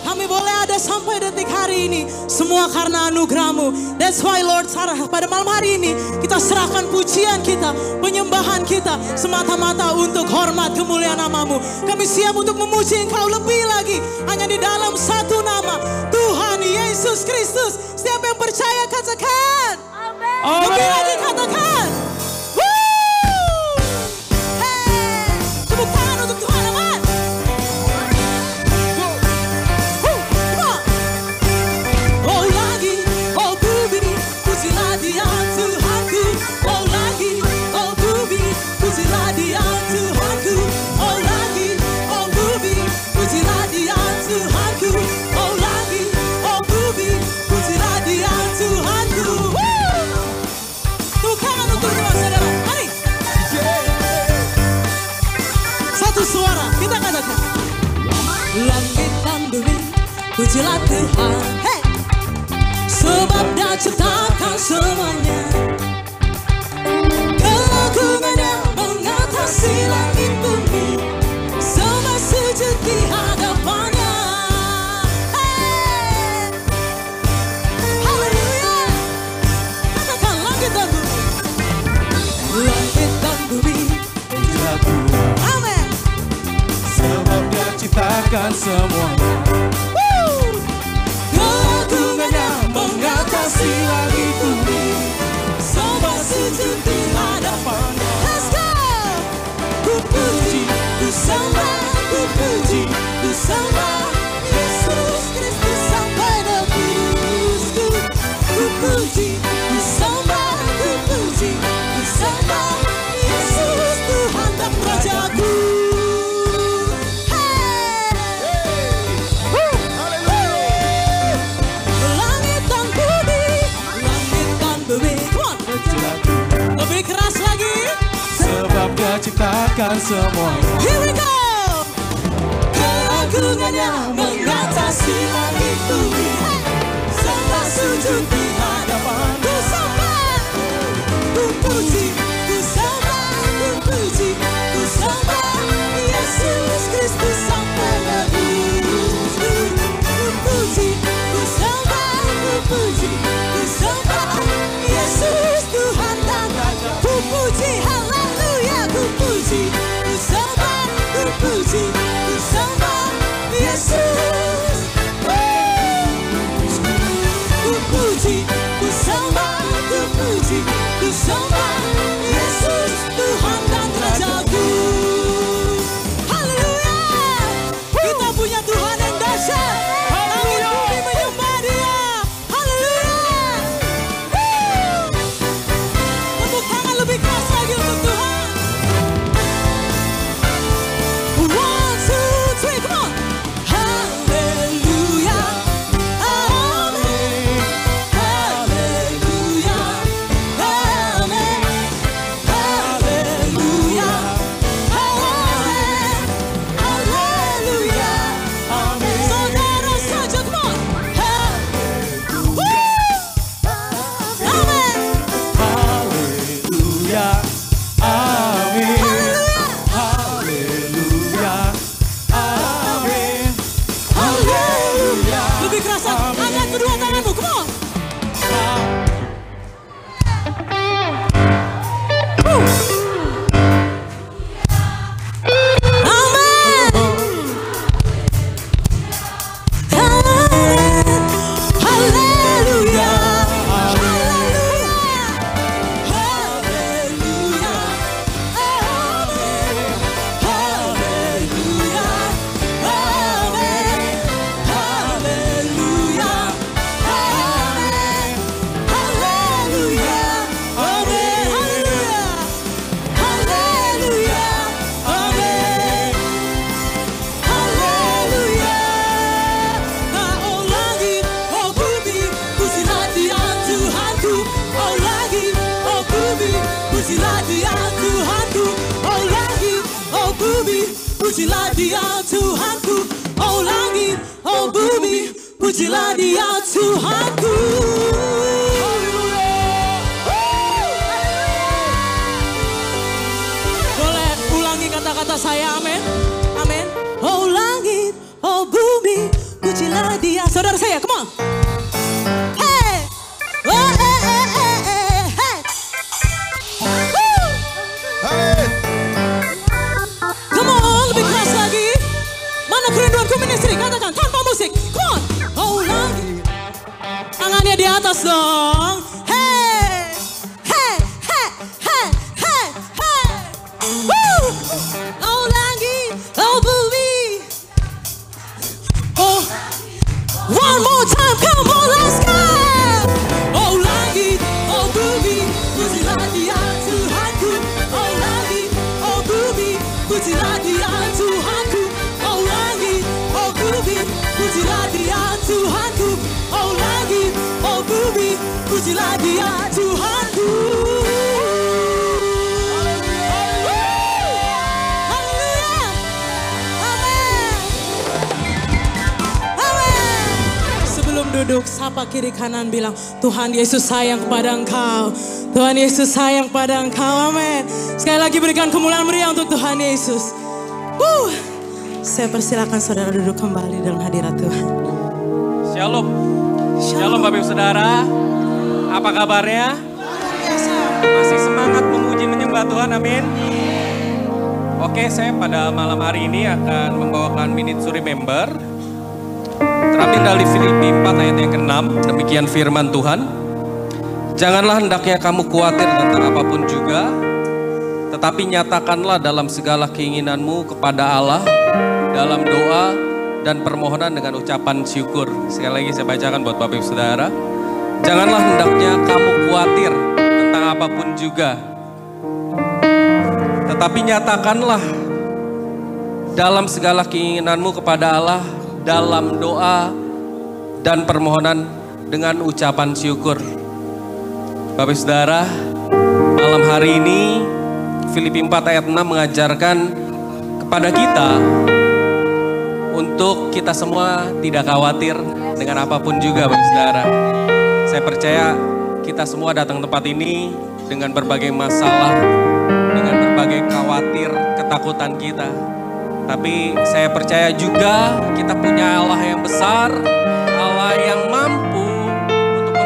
Kami boleh ada sampai detik hari ini. Semua karena anugerah-Mu. That's why Lord, pada malam hari ini kita serahkan pujian kita, penyembahan kita semata-mata untuk hormat kemuliaan nama-Mu. Kami siap untuk memuji Engkau lebih lagi hanya di dalam satu nama, Tuhan Yesus Kristus. Siapa yang percaya katakan. Amin. Lebih lagi katakan. Tepuk tangan untuk Tuhan, aman. Oh lagi, oh bumi, pujilah Dia Tuhanku. Oh lagi, oh bumi, pujilah Dia Tuhanku. Oh lagi, oh bumi, pujilah Dia Tuhanku. Oh lagi, oh bumi, pujilah Dia Tuhanku. Tuhan untuk Tuhan, saudara, mari. Satu suara, kita katakan. Langit dan bumi, pujilah Tuhan. Hey! Sebab Dia ciptakan semuanya. Keagungannya mengatasi langit bumi. Semua sujud di hadapannya. Hey! Haleluya. Katakan langit dan bumi. Langit dan bumi, pujilah Tuhan. amin. Sebab Dia ciptakan semuanya. Keagungannya mengatasi langit bumi. Semua sujud di hadapannya. Let's go. Ku puji, ku sembah, ku puji, ku sembah Yesus Kristus sampai nebusku. Ku puji, ku sembah, ku puji, ku sembah Yesus Tuhan dan Rajaku. Langit dan bumi, come on. Pujilah Tuhan. Lebih keras lagi. Sebab Dia ciptakan semuanya. Here we go. Keagungannya mengatasi langit bumi. Semua sujud di hadapan. Ku sembah, ku puji, ku sembah, ku puji, ku sembah Yesus Kristus sampai nebusku. Ku puji, ku sembah, ku puji, ku sembah Yesus Tuhan dan Raja. Ku puji, haleluya, ku puji, ku sembah, ku puji, ku sembah Yesus. Ku puji, ku sembah, ku puji, ku sembah Yesus Tuhan dan Rajaku. Haleluya. Kita punya Tuhan yang dahsyat. Langit bumi menyembah Dia. Haleluya. Tepuk tangan lebih keras lagi untuk Tuhan. 1, 2, 3, come on. Haleluya. Amin. Haleluya. Amin. Haleluya. Amin. Haleluya. Amin. Saudara saja, come on. Amin. Haleluya. Amin. Haleluya. Haleluya. Amin. Haleluya. Lebih keras, angkat kedua tanganmu, come on. Amin. Haleluya. Haleluya. Amin. Haleluya. Amin. Haleluya. Amin. Haleluya. Amin. Haleluya. Amin. Haleluya. Oh langit, oh bumi, pujilah Dia Tuhanku. Oh langit, oh bumi, pujilah Dia Tuhanku. Oh langit, oh bumi, pujilah Dia Tuhanku. Oh langit, oh bumi, pujilah Dia Tuhanku. Boleh ulangi kata-kata saya, amin. Amin. Oh langit, oh bumi, pujilah saudara saya, come on. Hey, oh, hey. Woo. Come on, lebih keras lagi. Mana kerinduanku ministry? Katakan tanpa musik. Come on. Oh lagi. Tangannya di atas dong. Hey, hey, hey, hey, hey, hey. Woo. Oh lagi. Oh booby. Oh. One more time, come on, let's go. Oh lagi, oh booby, pujilah Dia Tuhanku. Oh lagi, oh booby, pujilah Dia Tuhanku. Oh lagi, oh booby, pujilah Dia Tuhanku. Oh lagi, oh booby, pujilah Dia Tuhanku. Haleluya. Amin. Amin. Sebelum duduk, sapa kiri kanan bilang, Tuhan Yesus sayang kepada engkau. Tuhan Yesus sayang pada engkau, amin. Sekali lagi berikan kemuliaan meriah untuk Tuhan Yesus. Saya persilakan saudara duduk kembali dalam hadirat Tuhan. Shalom. Shalom Bapak Ibu Saudara. Apa kabarnya? Masih semangat memuji menyembah Tuhan, amin. Oke, saya pada malam hari ini akan membawakan Minute to Remember. Terambil dari Filipi 4 ayat yang ke-6, demikian firman Tuhan. Janganlah hendaknya kamu khawatir tentang apapun juga, tetapi nyatakanlah dalam segala keinginanmu kepada Allah, dalam doa dan permohonan dengan ucapan syukur. Sekali lagi saya bacakan buat Bapak Ibu Saudara. Janganlah hendaknya kamu khawatir tentang apapun juga, tetapi nyatakanlah dalam segala keinginanmu kepada Allah, dalam doa dan permohonan dengan ucapan syukur. Bapak Ibu Saudara, malam hari ini Filipi 4 ayat 6 mengajarkan kepada kita untuk kita semua tidak khawatir dengan apapun juga, Bapak Ibu Saudara. Saya percaya kita semua datang tempat ini dengan berbagai masalah, dengan berbagai khawatir, ketakutan kita. Tapi saya percaya juga kita punya Allah yang besar, Allah yang mampu untuk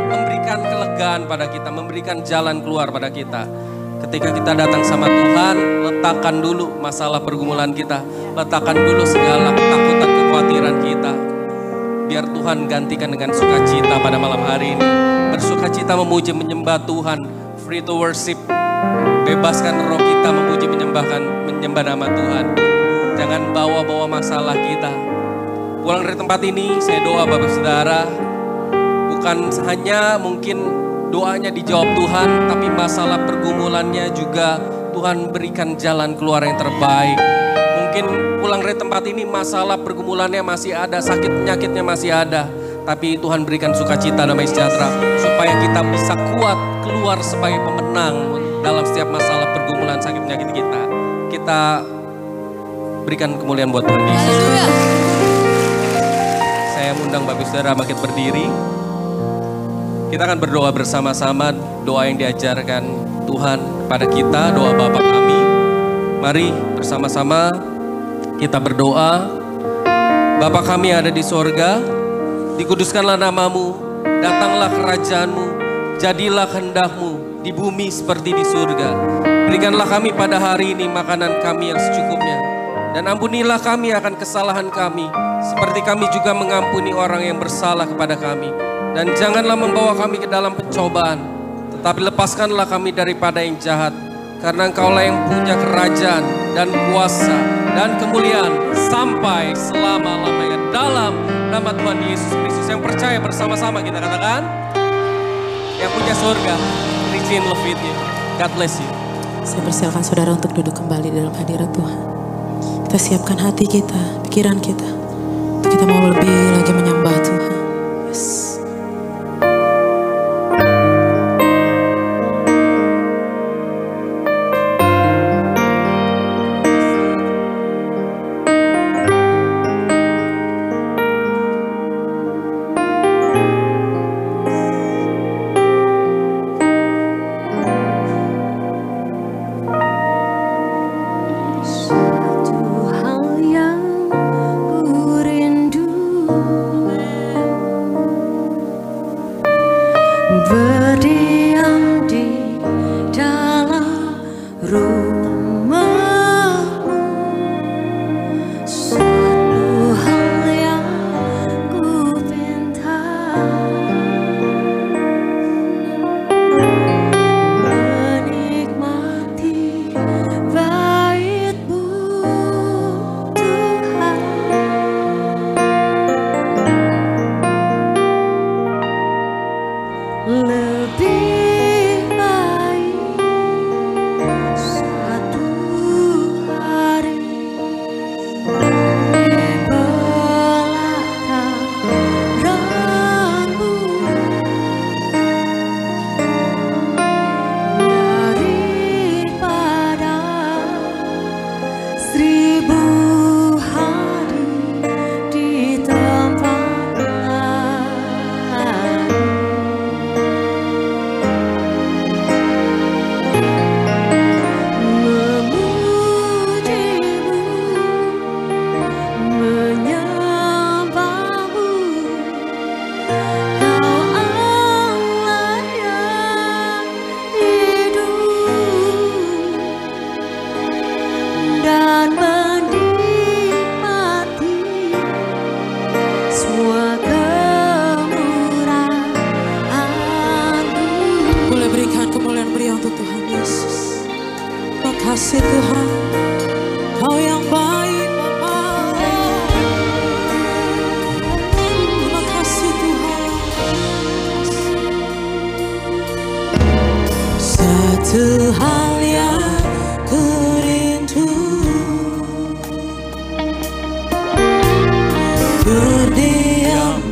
memberikan kelegaan pada kita, memberikan jalan keluar pada kita. Ketika kita datang sama Tuhan, letakkan dulu masalah pergumulan kita, letakkan dulu segala ketakutan, kekhawatiran kita. Biar Tuhan gantikan dengan sukacita pada malam hari ini. Bersukacita memuji menyembah Tuhan, free to worship. Bebaskan roh kita memuji menyembah nama Tuhan. Jangan bawa-bawa masalah kita. Pulang dari tempat ini, saya doa Bapak Saudara, bukan hanya mungkin doanya dijawab Tuhan, tapi masalah pergumulannya juga Tuhan berikan jalan keluar yang terbaik. Mungkin pulang dari tempat ini masalah pergumulannya masih ada, sakit penyakitnya masih ada, tapi Tuhan berikan sukacita, damai sejahtera, supaya kita bisa kuat keluar sebagai pemenang dalam setiap masalah pergumulan sakit penyakit kita. Kita berikan kemuliaan buat Tuhan Yesus. Saya mengundang Bapak Saudara bangkit berdiri. Kita akan berdoa bersama-sama, doa yang diajarkan Tuhan pada kita, doa Bapa kami. Mari bersama-sama kita berdoa. Bapa kami yang ada di sorga, dikuduskanlah namamu, datanglah kerajaanmu, jadilah kehendak-mu di bumi seperti di surga. Berikanlah kami pada hari ini makanan kami yang secukupnya, dan ampunilah kami akan kesalahan kami, seperti kami juga mengampuni orang yang bersalah kepada kami. Dan janganlah membawa kami ke dalam pencobaan, tetapi lepaskanlah kami daripada yang jahat. Karena Engkaulah yang punya kerajaan dan kuasa dan kemuliaan sampai selama-lamanya. Dalam nama Tuhan Yesus Kristus yang percaya bersama-sama kita katakan, yang punya surga, rich in love with you. God bless you. Saya persilakan saudara untuk duduk kembali dalam hadirat Tuhan. Kita siapkan hati kita, pikiran kita, untuk kita mau lebih lagi menyembah Tuhan. Yes. Satu hal yang ku rindu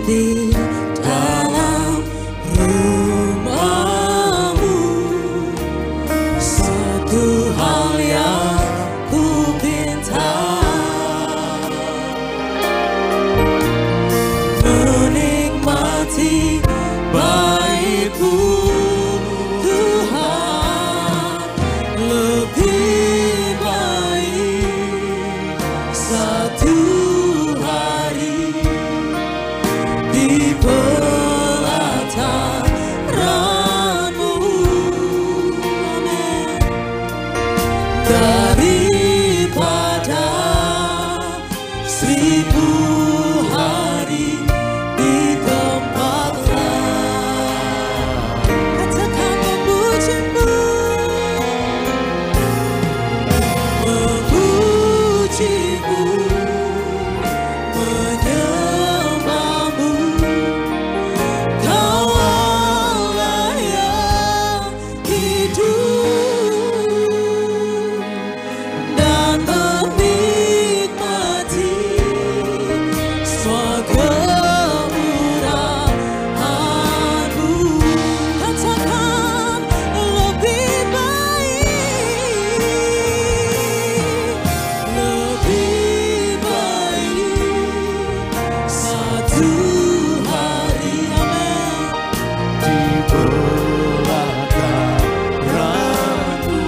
di dalam rumahmu. Satu hal yang ku pinta, menikmati baik-Mu Tuhan, lebih baik satu hari di pelataran-Mu, amin, daripada 1000 hari di tempat lain. Katakan memuji-Mu, memuji-Mu, menyembah-Mu. Kau Allah yang hidup dan menikmati semua kemurahan-Mu. Katakan lebih baik satu hari, amin, di pelataran-Mu,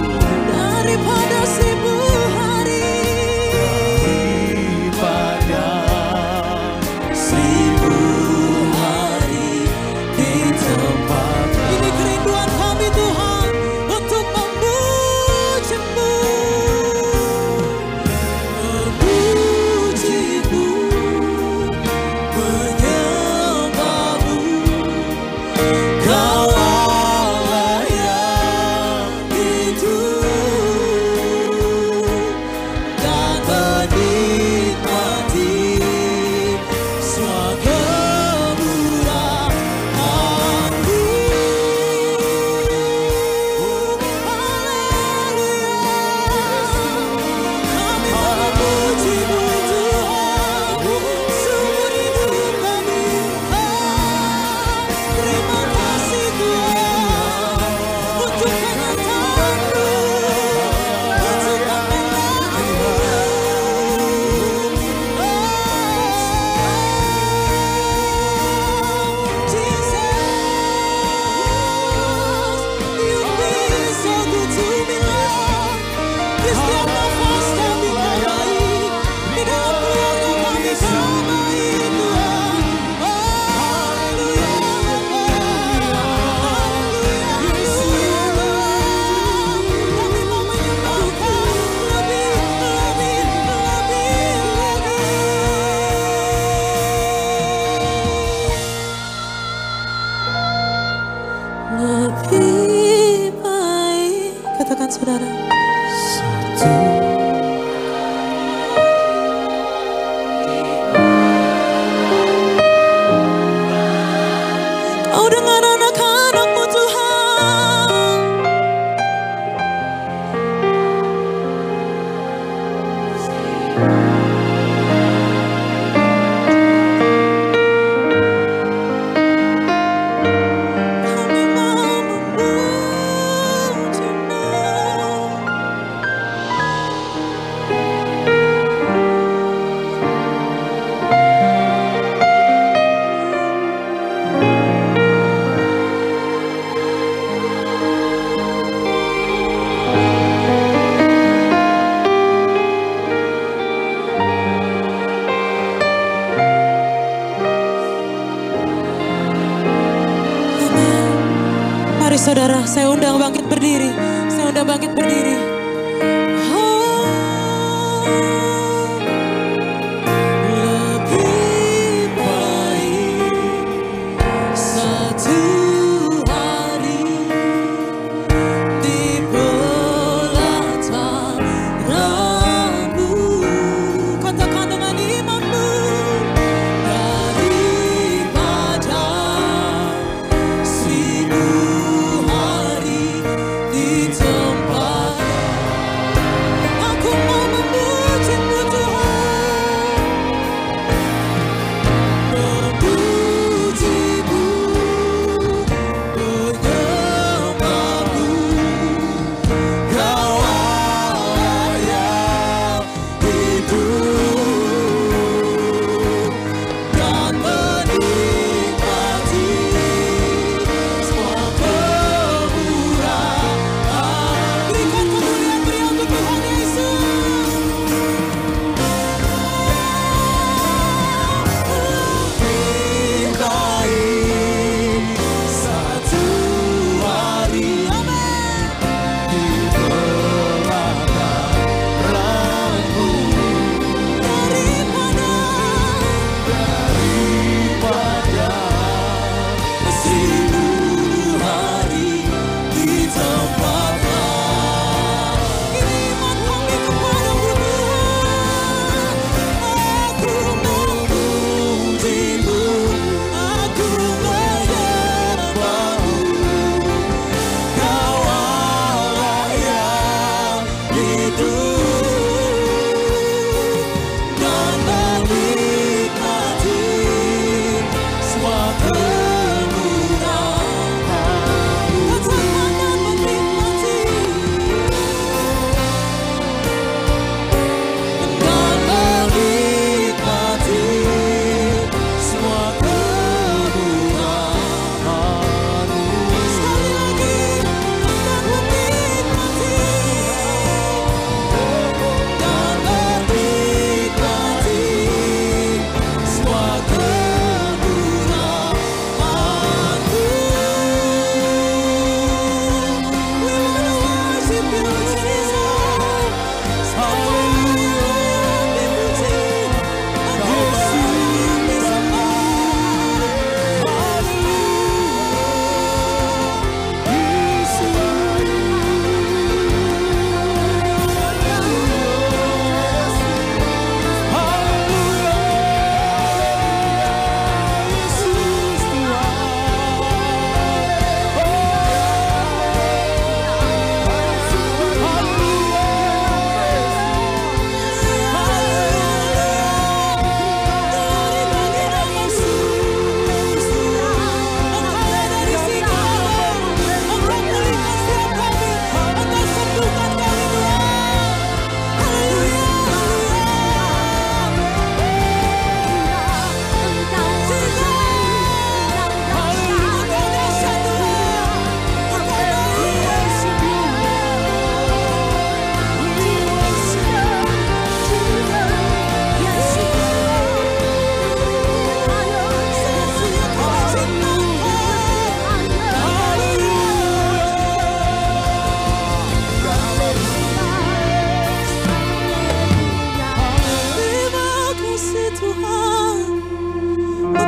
daripada 1000 hari, daripada 1000 hari di tempat. Ini kerinduan kami Tuhan, untuk memuji-Mu, memuji-Mu, menyembah-Mu. Kau Allah yang hidup dan menikmati semua kemurahan-Mu. Haleluya, kami memuji-Mu Tuhan, seumur hidup kami. Terima kasih Tuhan, untuk penyertaan-Mu, untuk pembelaan-Mu. Jesus, You've been so good to me, Lord. Di setiap nafas kami Kau baik, di dalam keluarga kami Kau baik Tuhan. Haleluya, haleluya, kami mau menyembahkan lebih baik. Katakan saudara, Kau dengan anak-anak-Mu Tuhan. Kami mau memuji-Mu. Mari saudara, saya undang bangkit berdiri. Saya undang bangkit berdiri. Lebih baik satu hari di pelataran-Mu. Katakan dengan iman-Mu, daripada 1000 hari di tempat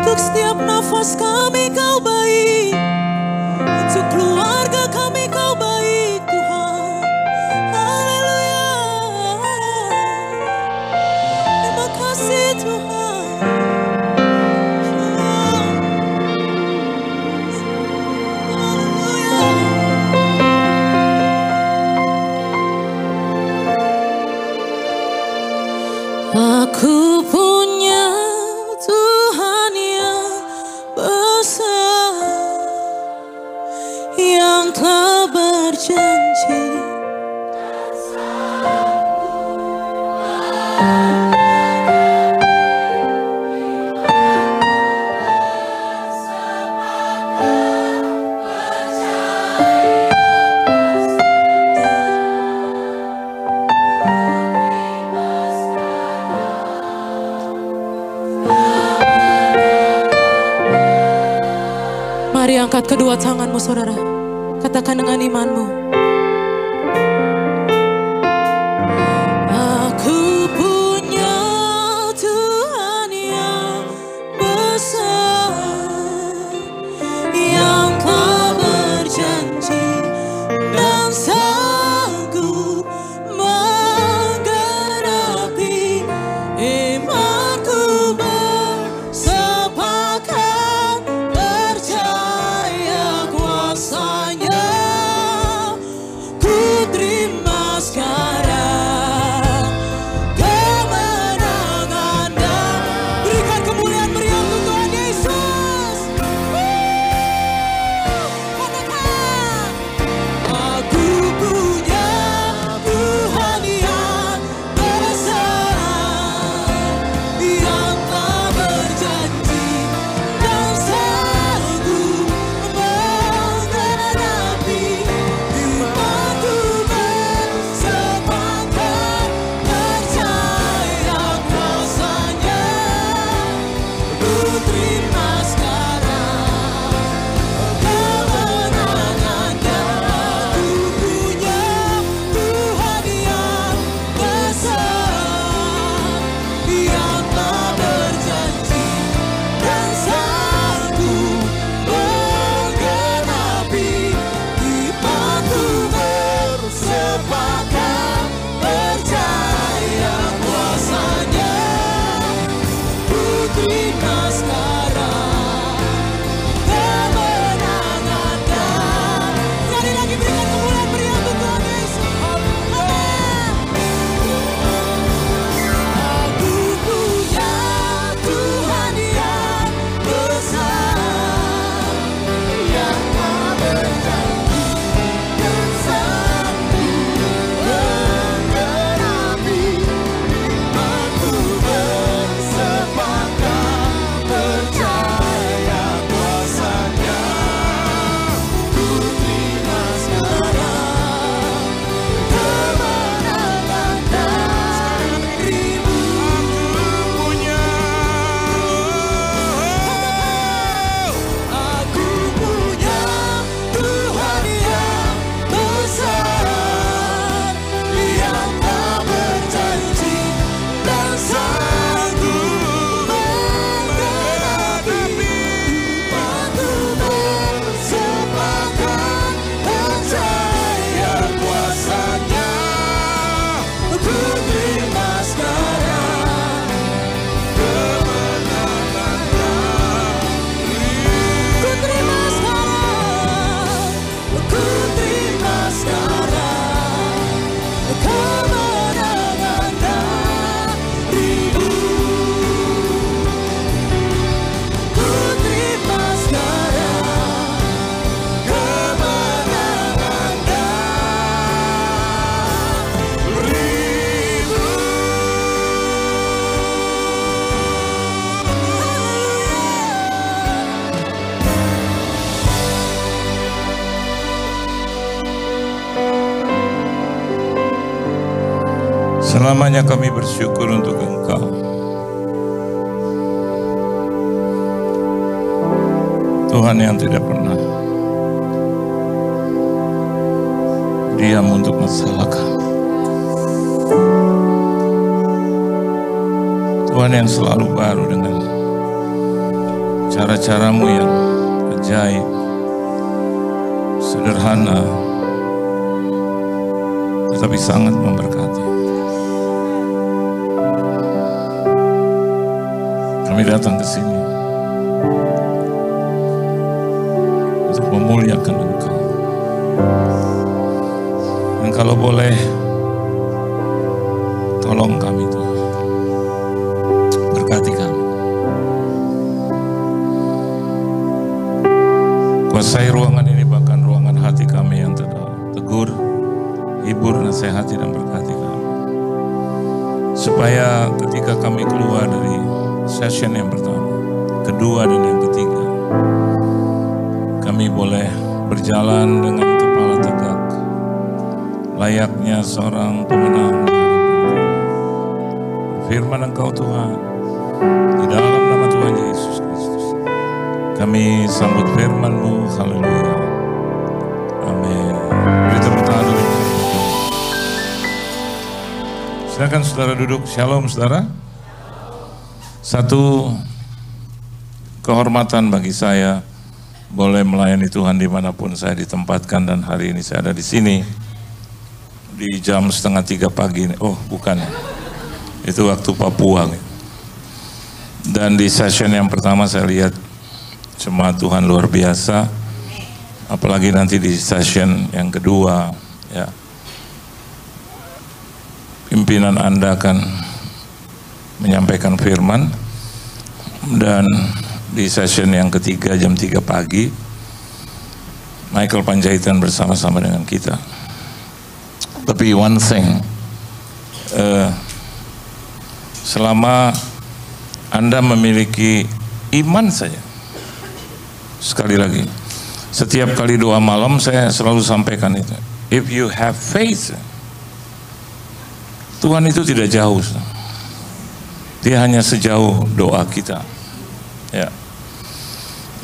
Untuk setiap nafas kami kau baik, untuk keluarga kami kau baik Tuhan. Haleluya. Terima kasih Tuhan. Haleluya. Aku punya Tuhan yang besar, yang telah berjanji. Mari angkat kedua tanganmu saudara. Katakan dengan imanmu. Aku punya Tuhan yang besar, yang telah berjanji dan sanggup menggenapi imanku bersepakat percaya kuasanya. Ku terima sekarang kemenangan dan berikan kemuliaan meriah untuk Tuhan Yesus. Katakan, aku punya Tuhan yang besar, yang telah berjanji dan sanggup menggenapi imanku bersepakat percaya kuasanya. Ku terima sekarang kemenangan dan aku punya Tuhan yang besar, yang telah berjanji dan sanggup menggenapi imanku bersepakat percaya kuasanya. Ku terima sekarang kemenangan dan sekali lagi berikan kemuliaan meriah untuk Tuhan Yesus. Aku punya Tuhan yang besar, yang telah berjanji dan sanggup menggenapi imanku bersepakat percaya kuasanya. Ku terima sekarang kemenangan darimu. Aku punya Tuhan yang besar, yang tak berjanji dan sanggup menggenapi imanku bersepakat percaya kuasanya. Ku terima sekarang kemenangan darimu. Ku terima sekarang, ku terima sekarang kemenangan darimu. Ku terima sekarang kemenangan Selamanya kami bersyukur untuk Engkau. Tuhan yang tidak pernah diam untuk masalah kami. Tuhan yang selalu baru dengan cara-caramu yang ajaib, sederhana, tetapi sangat memberkati. Kami datang ke sini untuk memuliakan Engkau. Dan kalau boleh, tolong kami Tuhan, berkati kami. Kuasai ruangan ini, bahkan ruangan hati kami yang tegur, hibur, nasihati dan berkati kami. Supaya ketika kami keluar dari session yang pertama, kedua dan yang ketiga, kami boleh berjalan dengan kepala tegak, layaknya seorang pemenang. Firman Engkau Tuhan, di dalam nama Tuhan Yesus Kristus, kami sambut firman-Mu. Haleluya. Amin. Beri tepuk tangan dulu. Silakan saudara duduk. Shalom saudara. Satu kehormatan bagi saya boleh melayani Tuhan dimanapun saya ditempatkan, dan hari ini saya ada di sini di jam 2:30 pagi. Oh bukan, itu waktu Papua. Dan di session yang pertama saya lihat jemaat Tuhan luar biasa, apalagi nanti di session yang kedua, ya, pimpinan Anda akan menyampaikan firman, dan di session yang ketiga jam 3 pagi Michael Panjaitan bersama-sama dengan kita. Tapi one thing, selama Anda memiliki iman saja, sekali lagi, setiap kali doa malam saya selalu sampaikan itu, if you have faith, Tuhan itu tidak jauh, Dia hanya sejauh doa kita. Ya,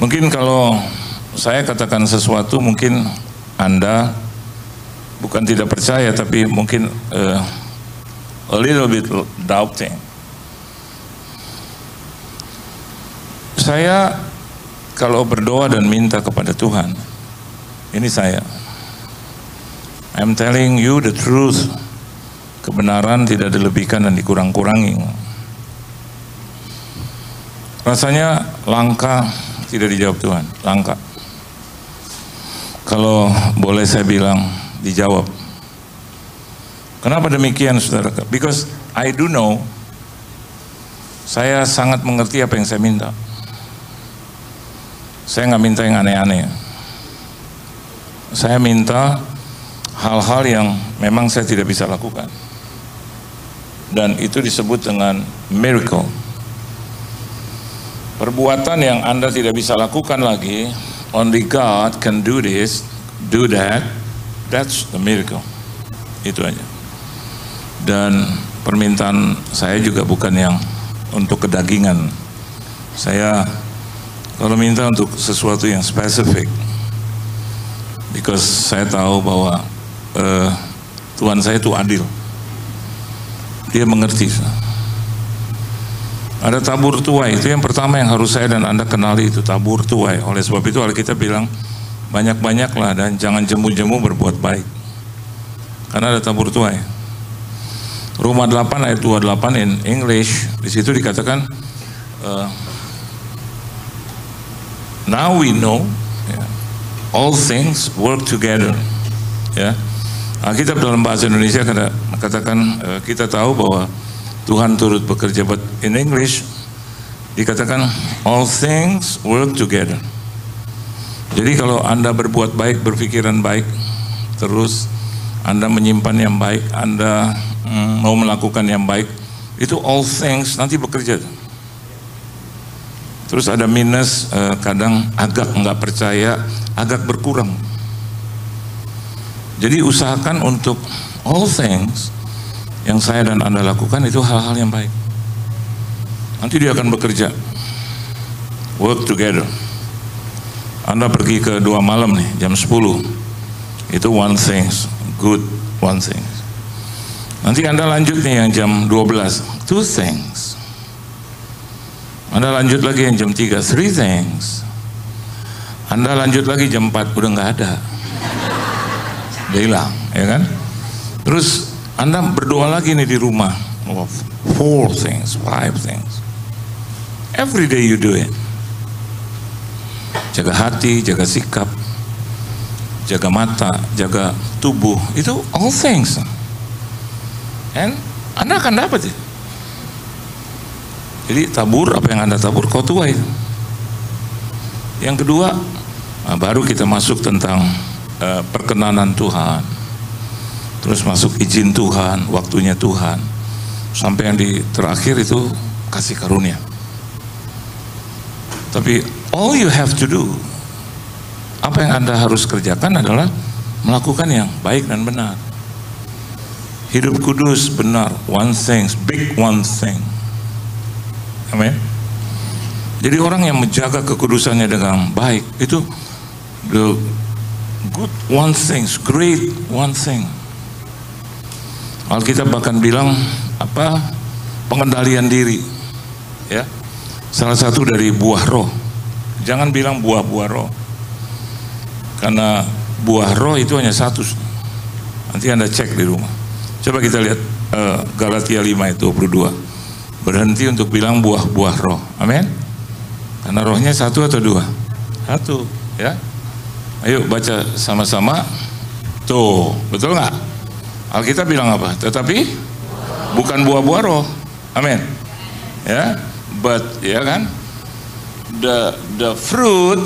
mungkin kalau saya katakan sesuatu, mungkin Anda bukan tidak percaya, tapi mungkin a little bit doubting. Saya kalau berdoa dan minta kepada Tuhan, ini saya, I'm telling you the truth. Kebenaran tidak dilebihkan dan dikurang-kurangi. Rasanya langka tidak dijawab Tuhan, langka. Kalau boleh saya bilang, dijawab. Kenapa demikian saudara? Because I do know, saya sangat mengerti apa yang saya minta. Saya nggak minta yang aneh-aneh. Saya minta hal-hal yang memang saya tidak bisa lakukan. Dan itu disebut dengan miracle. Perbuatan yang Anda tidak bisa lakukan lagi, only God can do this, do that, that's the miracle. Itu aja. Dan permintaan saya juga bukan yang untuk kedagingan. Saya kalau minta untuk sesuatu yang spesifik, because saya tahu bahwa Tuhan saya itu adil. Dia mengerti. Ada tabur tuai, itu yang pertama yang harus saya dan Anda kenali, itu tabur tuai. Oleh sebab itu Alkitab bilang, banyak-banyaklah dan jangan jemu-jemu berbuat baik. Karena ada tabur tuai. Roma 8 ayat 28 in English, di situ dikatakan, now we know, all things work together. Ya, Alkitab dalam bahasa Indonesia katakan, kita tahu bahwa Tuhan turut bekerja, but in English dikatakan all things work together. Jadi kalau Anda berbuat baik, berpikiran baik, terus Anda menyimpan yang baik, Anda mau melakukan yang baik, itu all things nanti bekerja. Terus ada minus, kadang agak nggak percaya, agak berkurang. Jadi usahakan untuk all things yang saya dan Anda lakukan itu hal-hal yang baik. Nanti dia akan bekerja. Work together. Anda pergi ke 2 malam nih, jam 10. Itu one things, good one things. Nanti Anda lanjut nih yang jam 12, two things. Anda lanjut lagi yang jam 3, 3 things. Anda lanjut lagi jam 4, udah nggak ada. Udah hilang, ya kan? Terus Anda berdoa lagi nih di rumah. 4 things, 5 things. Every day you do it. Jaga hati, jaga sikap, jaga mata, jaga tubuh. Itu all things. And Anda akan dapat itu. Jadi tabur apa yang Anda tabur, kau tuai. Yang kedua, baru kita masuk tentang perkenanan Tuhan. Terus masuk izin Tuhan, waktunya Tuhan. Sampai yang di terakhir itu kasih karunia. Tapi all you have to do, apa yang Anda harus kerjakan adalah melakukan yang baik dan benar. Hidup kudus, benar, one thing, big one thing. Amin. Jadi orang yang menjaga kekudusannya dengan baik itu the good one thing, great one thing. Alkitab bahkan bilang apa? Pengendalian diri, ya. Salah satu dari buah roh. Jangan bilang buah-buah roh, karena buah roh itu hanya satu. Nanti Anda cek di rumah. Coba kita lihat Galatia 5:22. Berhenti untuk bilang buah-buah roh. Amin. Karena rohnya satu atau dua? Satu, ya. Ayo baca sama-sama. Tuh, betul nggak? Alkitab bilang apa? Tetapi bukan buah-buah roh. Amin. Ya, but ya kan? The fruit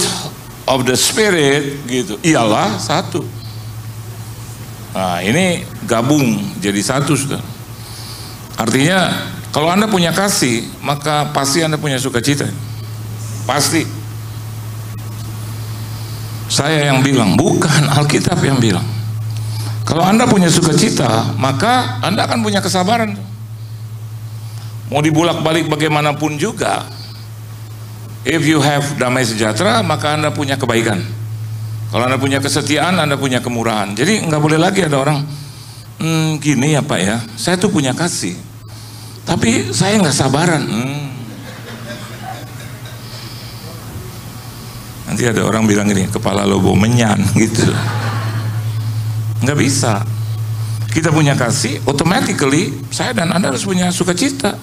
of the spirit gitu. Ialah satu. Nah, ini gabung jadi satu, sudah. Artinya kalau Anda punya kasih, maka pasti Anda punya sukacita. Pasti. Saya yang bilang, bukan Alkitab yang bilang. Kalau Anda punya sukacita, maka Anda akan punya kesabaran. Mau dibulak-balik bagaimanapun juga, if you have damai sejahtera, maka Anda punya kebaikan. Kalau Anda punya kesetiaan, Anda punya kemurahan. Jadi nggak boleh lagi ada orang, gini ya Pak ya, saya tuh punya kasih, tapi saya nggak sabaran. Nanti ada orang bilang gini, kepala lo bau menyan gitu. Nggak bisa. Kita punya kasih, automatically saya dan Anda harus punya sukacita.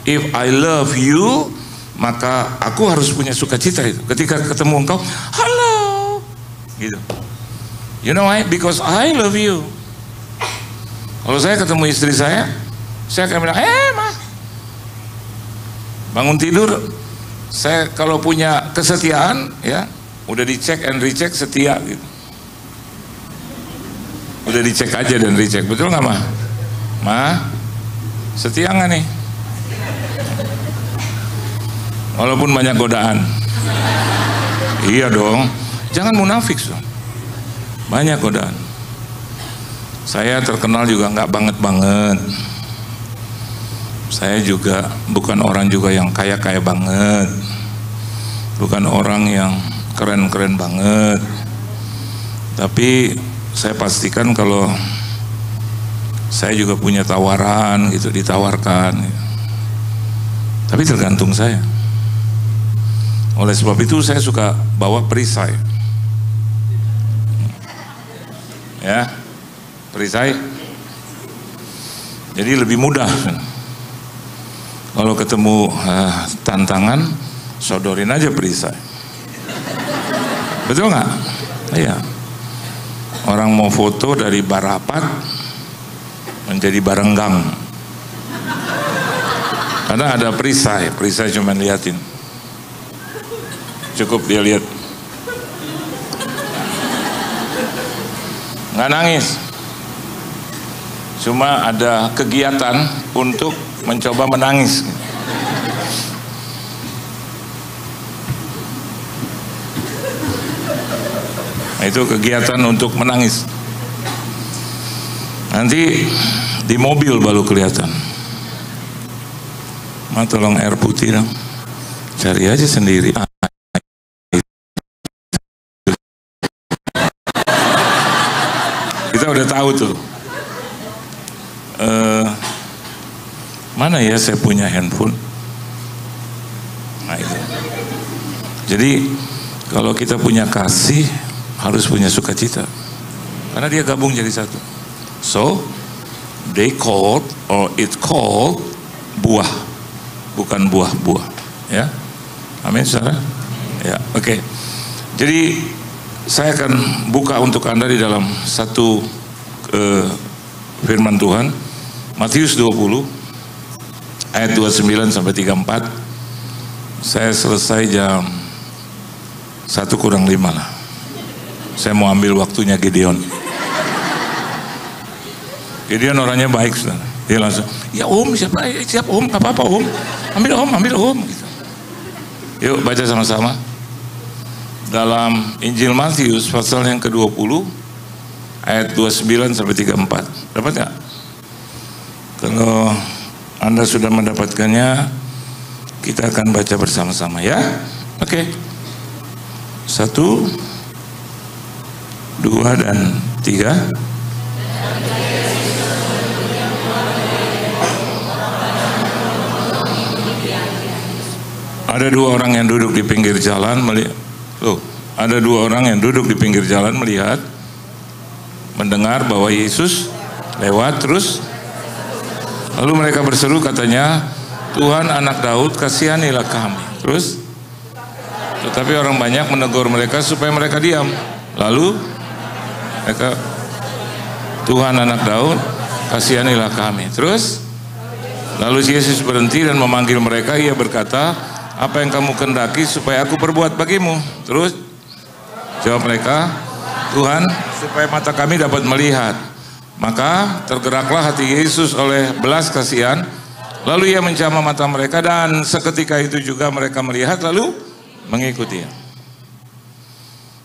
If I love you, maka aku harus punya sukacita itu. Ketika ketemu engkau, halo, gitu. You know why? Because I love you. Kalau saya ketemu istri saya akan bilang, Ma. Bangun tidur, saya kalau punya kesetiaan, ya, udah dicek and recheck, setia, gitu. Udah dicek aja dan recheck, betul nggak Ma? Ma, setia nggak nih? Walaupun banyak godaan. Iya dong, jangan munafik, so. Banyak godaan. Saya terkenal juga nggak banget. Saya juga bukan orang juga yang kaya banget, bukan orang yang keren banget. Tapi saya pastikan kalau saya juga punya tawaran gitu, ditawarkan. Tapi tergantung saya. Oleh sebab itu saya suka bawa perisai. Ya, perisai. Jadi lebih mudah. Kalau ketemu tantangan, sodorin aja perisai. Betul nggak? Iya. Orang mau foto dari barapat menjadi barenggang. Karena ada perisai cuma liatin. Cukup dia lihat. Nggak nangis. Cuma ada kegiatan untuk mencoba menangis. Nah, itu kegiatan untuk menangis. Nanti di mobil baru kelihatan. Ma, tolong air putih dong. Cari aja sendiri. Kita udah tahu tuh. Mana ya saya punya handphone? Jadi kalau kita punya kasih, harus punya sukacita. Karena dia gabung jadi satu. So, they called, or it called, buah. Bukan buah-buah. Ya, amin saudara. Ya, oke. Jadi saya akan buka untuk Anda di dalam satu firman Tuhan, Matius 20 ayat 29 sampai 34. Saya selesai jam 1:05 lah. Saya mau ambil waktunya Gideon. Gideon orangnya baik, saudara. Dia langsung, ya om, siap om, gak apa-apa om, ambil om gitu. Yuk baca sama-sama dalam Injil Matius pasal yang ke-20 ayat 29 sampai 34. Dapat gak? Kalau Anda sudah mendapatkannya, kita akan baca bersama-sama ya. Oke. 1, 2, dan 3. Ada dua orang yang duduk di pinggir jalan melihat. Ada dua orang yang duduk di pinggir jalan melihat, mendengar bahwa Yesus lewat terus. Lalu mereka berseru katanya, Tuhan anak Daud, kasihanilah kami. Terus, tetapi orang banyak menegur mereka supaya mereka diam. Lalu mereka, Tuhan anak Daud, kasihanilah kami. Terus, lalu Yesus berhenti dan memanggil mereka. Ia berkata, apa yang kamu kendaki supaya aku perbuat bagimu? Terus jawab mereka, Tuhan, supaya mata kami dapat melihat. Maka tergeraklah hati Yesus oleh belas kasihan. Lalu ia menjamah mata mereka, dan seketika itu juga mereka melihat lalu mengikutinya.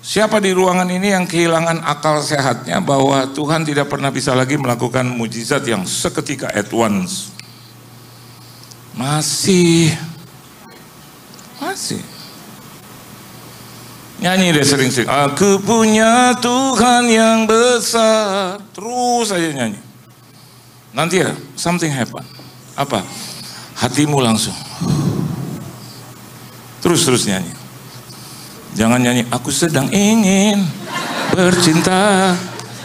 Siapa di ruangan ini yang kehilangan akal sehatnya bahwa Tuhan tidak pernah bisa lagi melakukan mujizat yang seketika at once? Masih nyanyi deh sering-sering, aku punya Tuhan yang besar. Terus aja nyanyi. Nanti ya something happen. Apa? Hatimu langsung terus nyanyi. Jangan nyanyi, aku sedang ingin bercinta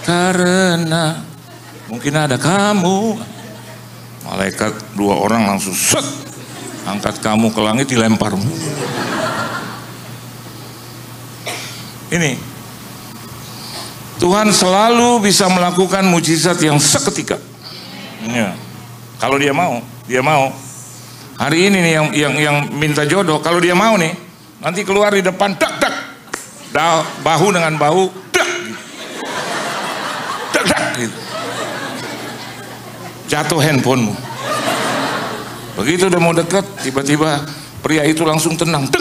karena mungkin ada kamu. Malaikat dua orang langsung set, angkat kamu ke langit, dilempar. Ini Tuhan selalu bisa melakukan mujizat yang seketika. Ya. Kalau dia mau. Hari ini nih yang minta jodoh, kalau dia mau nih, nanti keluar di depan, dak, bahu dengan bahu, dak, gitu. Jatuh handphonemu. Begitu udah mau deket, tiba-tiba pria itu langsung tenang, tek.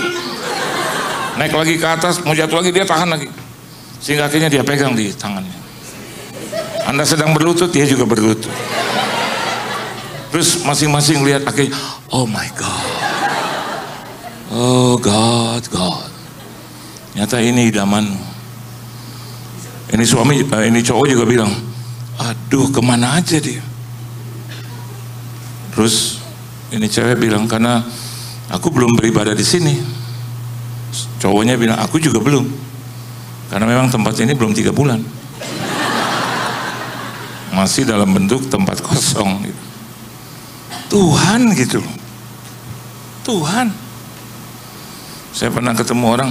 Naik lagi ke atas, mau jatuh lagi, dia tahan lagi. Sehingga akhirnya dia pegang di tangannya. Anda sedang berlutut, dia juga berlutut. Terus masing-masing lihat akhirnya, oh my God. Oh God. Nyata ini idamanmu. Ini suami, ini cowok juga bilang, aduh kemana aja dia. Terus ini cewek bilang, karena aku belum beribadah di sini. Cowoknya bilang, aku juga belum, karena memang tempat ini belum 3 bulan, masih dalam bentuk tempat kosong gitu. Tuhan gitu. Tuhan. Saya pernah ketemu orang,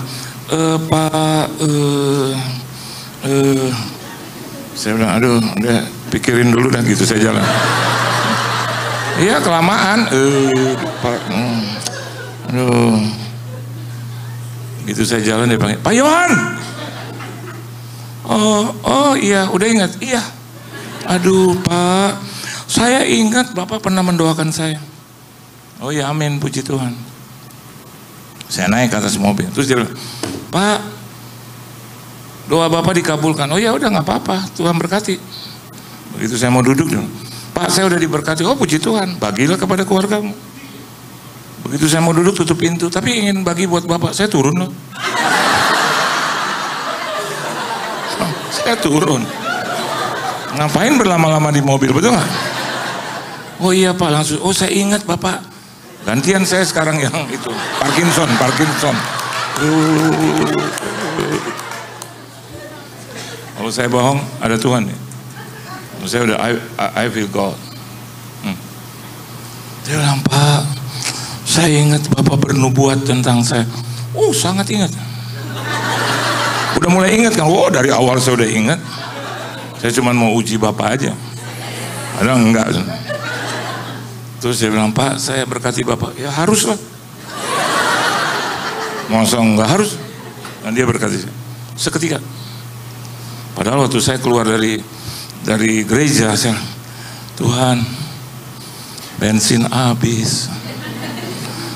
Pak, saya bilang, aduh, udah pikirin dulu dah gitu, saya jalan. Iya kelamaan, Pak, aduh. Gitu saya jalan, dia panggil, Pak Yohan. Oh iya, udah ingat? Iya. Aduh Pak, saya ingat Bapak pernah mendoakan saya. Oh ya, amin, puji Tuhan. Saya naik ke atas mobil, terus dia bilang, Pak, doa Bapak dikabulkan. Oh ya udah, nggak apa-apa, Tuhan berkati. Begitu saya mau duduk, Pak, saya udah diberkati. Oh puji Tuhan, bagilah kepada keluargamu. Begitu saya mau duduk, tutup pintu, tapi ingin bagi buat Bapak, saya turun loh. Saya turun. Ngapain berlama-lama di mobil, betul nggak? Oh iya Pak, langsung. Oh saya ingat Bapak Gantian saya sekarang yang itu, Parkinson. Kalau saya bohong, ada Tuhan ya. Saya udah, I feel God. Dia bilang, Pak, saya ingat Bapak bernubuat tentang saya. Oh, sangat ingat. Udah mulai ingat kan? Oh, dari awal saya udah ingat. Saya cuma mau uji Bapak aja. Ada enggak? Terus saya bilang, Pak, saya berkati Bapak. Ya harus lah. Masa enggak harus? Dan dia berkati saya. Seketika. Padahal waktu saya keluar dari gereja, saya, Tuhan, bensin habis.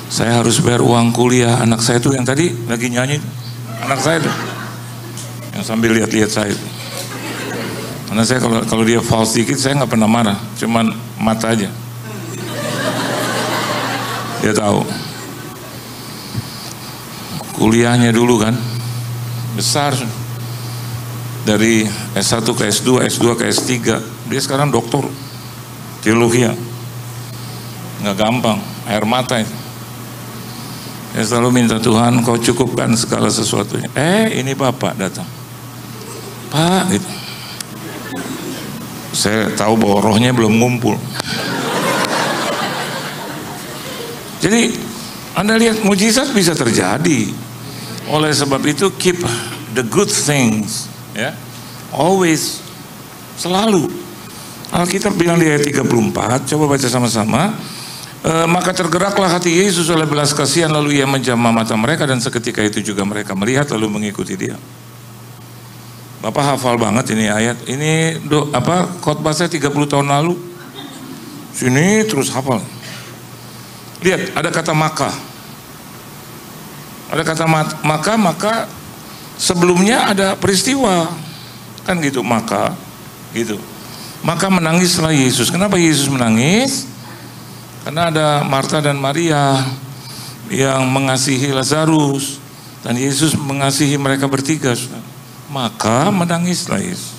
Saya harus bayar uang kuliah. Anak saya tuh yang tadi lagi nyanyi. Anak saya tuh. Yang sambil lihat-lihat saya itu. Karena saya kalau dia false dikit, saya nggak pernah marah. Cuman mata aja. Dia tahu kuliahnya dulu kan besar, dari S1 ke S2, S2 ke S3, dia sekarang doktor teologi. Nggak gampang, air mata itu. Dia selalu minta, Tuhan kau cukupkan segala sesuatunya. Ini Bapak datang, Pak gitu. Saya tahu bahwa rohnya belum ngumpul. Jadi Anda lihat mujizat bisa terjadi. Oleh sebab itu keep the good things, ya. Always, selalu. Alkitab bilang di ayat 34, coba baca sama-sama. Maka tergeraklah hati Yesus oleh belas kasihan, lalu ia menjamah mata mereka, dan seketika itu juga mereka melihat lalu mengikuti dia. Bapak hafal banget ini ayat. Ini khotbah saya 30 tahun lalu. Sini terus hafal. Lihat, ada kata maka. Ada kata maka sebelumnya ada peristiwa. Kan gitu, maka gitu. Maka menangislah Yesus. Kenapa Yesus menangis? Karena ada Marta dan Maria yang mengasihi Lazarus, dan Yesus mengasihi mereka bertiga. Maka menangislah Yesus.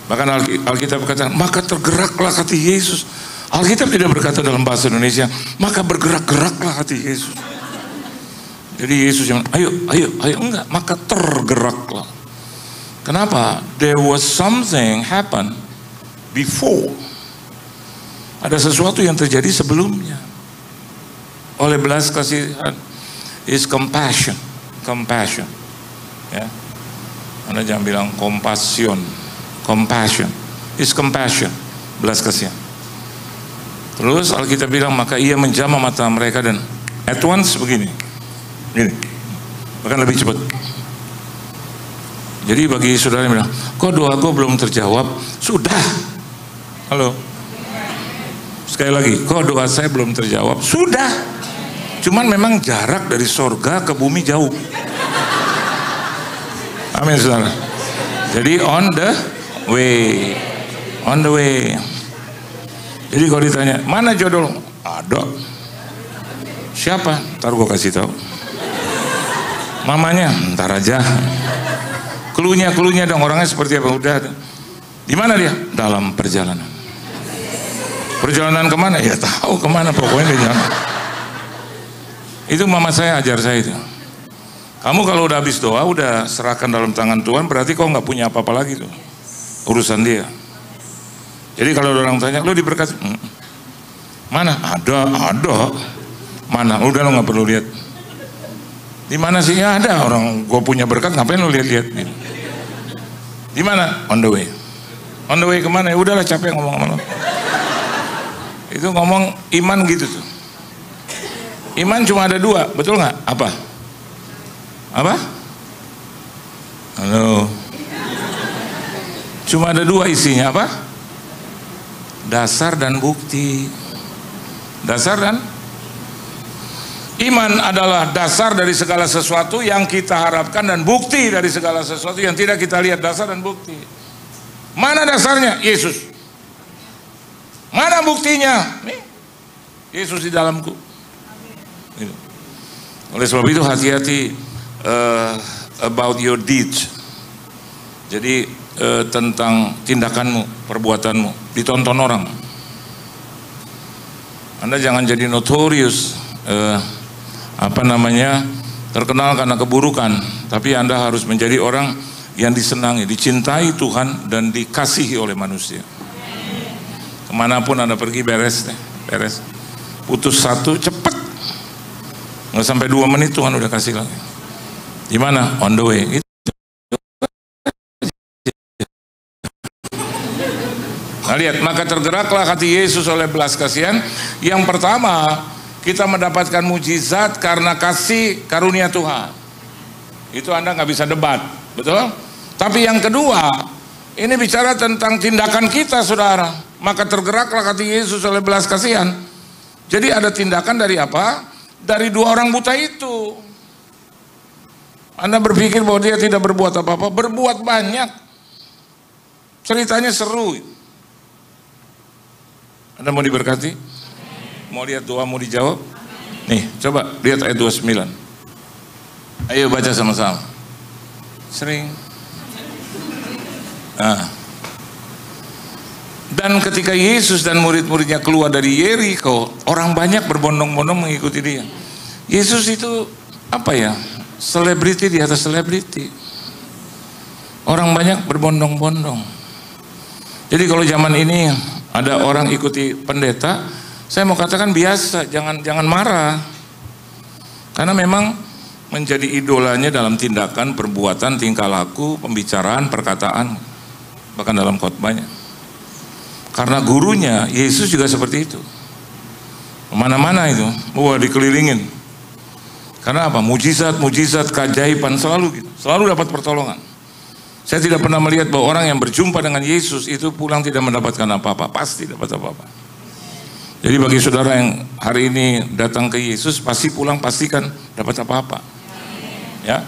Bahkan Alkitab berkata, maka tergeraklah hati Yesus. Alkitab tidak berkata dalam bahasa Indonesia, maka bergerak-geraklah hati Yesus. Jadi Yesus yang ayo, enggak, maka tergeraklah. Kenapa? There was something happen before. Ada sesuatu yang terjadi sebelumnya. Oleh belas kasihan is compassion. Ya. Anda jangan bilang compassion. Compassion is compassion. Belas kasihan. Terus Alkitab bilang, maka ia menjamah mata mereka dan at once begini. Gini. Bahkan lebih cepat. Jadi bagi saudara yang bilang, kok doa gue belum terjawab? Sudah. Halo. Sekali lagi, kok doa saya belum terjawab? Sudah. Cuman memang jarak dari sorga ke bumi jauh. Amin saudara. Jadi on the way. Jadi kalau ditanya, mana jodoh? Ada. Siapa? Ntar gue kasih tahu. Mamanya? Ntar aja. Klunya dong, orangnya seperti apa? Udah. Di mana dia? Dalam perjalanan. Perjalanan kemana? Ya tahu kemana, pokoknya dia jalan. Itu mama saya ajar saya itu. Kamu kalau udah habis doa, udah serahkan dalam tangan Tuhan, berarti kau nggak punya apa-apa lagi tuh. Urusan dia. Jadi kalau orang tanya, lo diberkati? Mana? Ada. Mana? Udah lo nggak perlu lihat. Di mana sih? Ya ada, orang gue punya berkat, ngapain lo lihat-lihat? Gitu. Di mana? On the way. On the way kemana? Ya udahlah, capek ngomong sama lo. Itu ngomong iman gitu tuh. Iman cuma ada dua, betul nggak? Apa? Halo. Cuma ada dua isinya, apa? Dasar dan bukti. Dasar dan iman adalah dasar dari segala sesuatu yang kita harapkan, dan bukti dari segala sesuatu yang tidak kita lihat. Dasar dan bukti. Mana dasarnya? Yesus. Mana buktinya? Nih, Yesus di dalamku. Gitu. Oleh sebab itu hati-hati about your deeds. Jadi tentang tindakanmu, perbuatanmu, ditonton orang. Anda jangan jadi notorious, terkenal karena keburukan, tapi Anda harus menjadi orang yang disenangi, dicintai Tuhan dan dikasihi oleh manusia. Kemanapun Anda pergi beres deh, beres. Putus satu cepet, nggak sampai 2 menit Tuhan udah kasih lagi. Gimana? On the way. Nah lihat, maka tergeraklah hati Yesus oleh belas kasihan. Yang pertama, kita mendapatkan mujizat karena kasih karunia Tuhan. Itu Anda nggak bisa debat, betul? Tapi yang kedua, ini bicara tentang tindakan kita, saudara. Maka tergeraklah hati Yesus oleh belas kasihan. Jadi ada tindakan dari apa? Dari 2 orang buta itu. Anda berpikir bahwa dia tidak berbuat apa-apa, berbuat banyak. Ceritanya seru. Anda mau diberkati? Mau lihat doa mau dijawab? Nih, coba lihat ayat 29. Ayo baca sama-sama. Sering. Nah. Dan ketika Yesus dan murid-muridnya keluar dari Yeriko, orang banyak berbondong-bondong mengikuti dia. Yesus itu apa ya? Selebriti di atas selebriti. Orang banyak berbondong-bondong. Jadi kalau zaman ini ada orang ikuti pendeta, saya mau katakan biasa, jangan marah. Karena memang menjadi idolanya dalam tindakan, perbuatan, tingkah laku, pembicaraan, perkataan, bahkan dalam khotbahnya. Karena gurunya Yesus juga seperti itu. Kemana-mana itu, wah dikelilingin. Karena apa? Mujizat, keajaiban selalu gitu, selalu dapat pertolongan. Saya tidak pernah melihat bahwa orang yang berjumpa dengan Yesus itu pulang tidak mendapatkan apa-apa, pasti dapat apa-apa. Jadi bagi saudara yang hari ini datang ke Yesus, pasti pulang pastikan dapat apa-apa. Ya,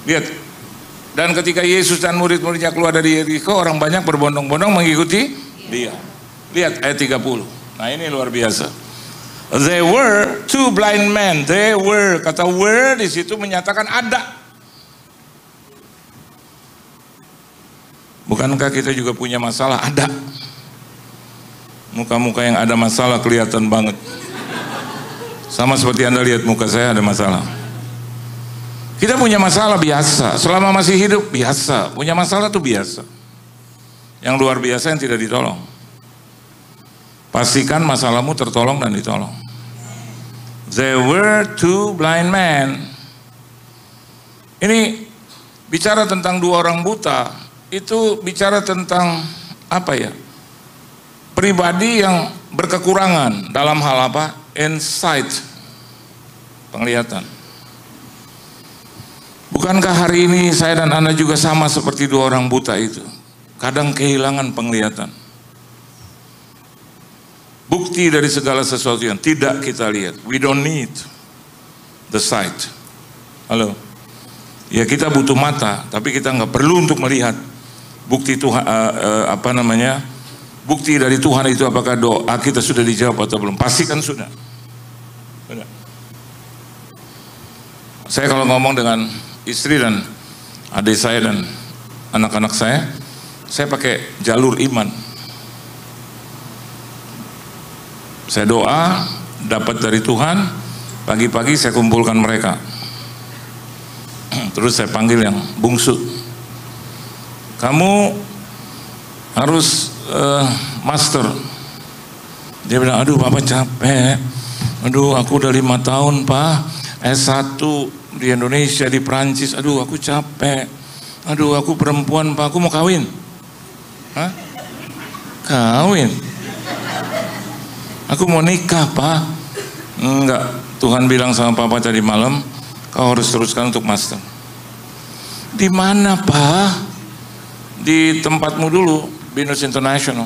lihat. Dan ketika Yesus dan murid-muridnya keluar dari Yeriko, orang banyak berbondong-bondong mengikuti dia. Lihat ayat 30. Nah ini luar biasa. There were 2 blind men. There were, kata were di situ menyatakan ada. Bukankah kita juga punya masalah? Ada. Muka-muka yang ada masalah kelihatan banget. Sama seperti Anda lihat muka saya ada masalah. Kita punya masalah biasa. Selama masih hidup biasa. Punya masalah tuh biasa. Yang luar biasa yang tidak ditolong. Pastikan masalahmu tertolong dan ditolong. There were 2 blind men. Ini bicara tentang 2 orang buta. Itu bicara tentang apa ya? Pribadi yang berkekurangan dalam hal apa? Insight, penglihatan. Bukankah hari ini saya dan Anda juga sama seperti 2 orang buta itu? Kadang kehilangan penglihatan. Bukti dari segala sesuatu yang tidak kita lihat. We don't need the sight. Halo? Ya kita butuh mata, tapi kita nggak perlu untuk melihat. Bukti Tuhan, bukti dari Tuhan itu apakah doa kita sudah dijawab atau belum? Pastikan sudah. Benar. Saya kalau ngomong dengan istri dan adik saya dan anak-anak saya pakai jalur iman. Saya doa, dapat dari Tuhan, pagi-pagi saya kumpulkan mereka. Terus saya panggil yang bungsu. Kamu harus master. Dia bilang, aduh papa capek. Aduh aku udah 5 tahun pak. S1 di Indonesia, di Prancis. Aduh aku capek. Aduh aku perempuan pak, aku mau kawin. Hah? Kawin? Aku mau nikah pak. Enggak, Tuhan bilang sama papa tadi malam, kau harus teruskan untuk master. Di mana pak? Di tempatmu dulu, Binus International.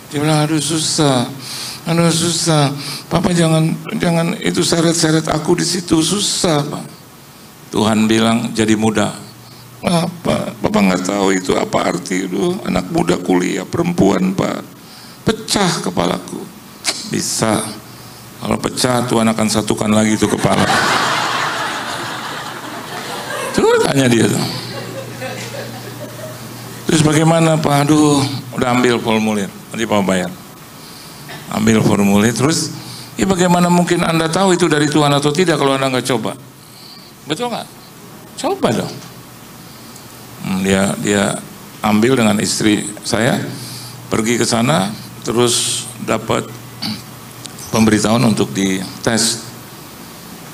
Dia bilang, aduh susah, Papa jangan itu seret-seret aku di situ, susah pak. Tuhan bilang jadi muda. Apa? Papa nggak tahu itu apa arti itu anak muda kuliah perempuan pak. Pecah kepalaku. Bisa. Kalau pecah Tuhan akan satukan lagi itu kepala. Tuh tanya dia tuh. Terus bagaimana Pak? Aduh, udah ambil formulir, nanti Pak bayar. ambil formulir, terus ya bagaimana mungkin Anda tahu itu dari Tuhan atau tidak kalau Anda nggak coba? Betul nggak? Coba dong. Dia ambil dengan istri saya, pergi ke sana, terus dapat pemberitahuan untuk dites.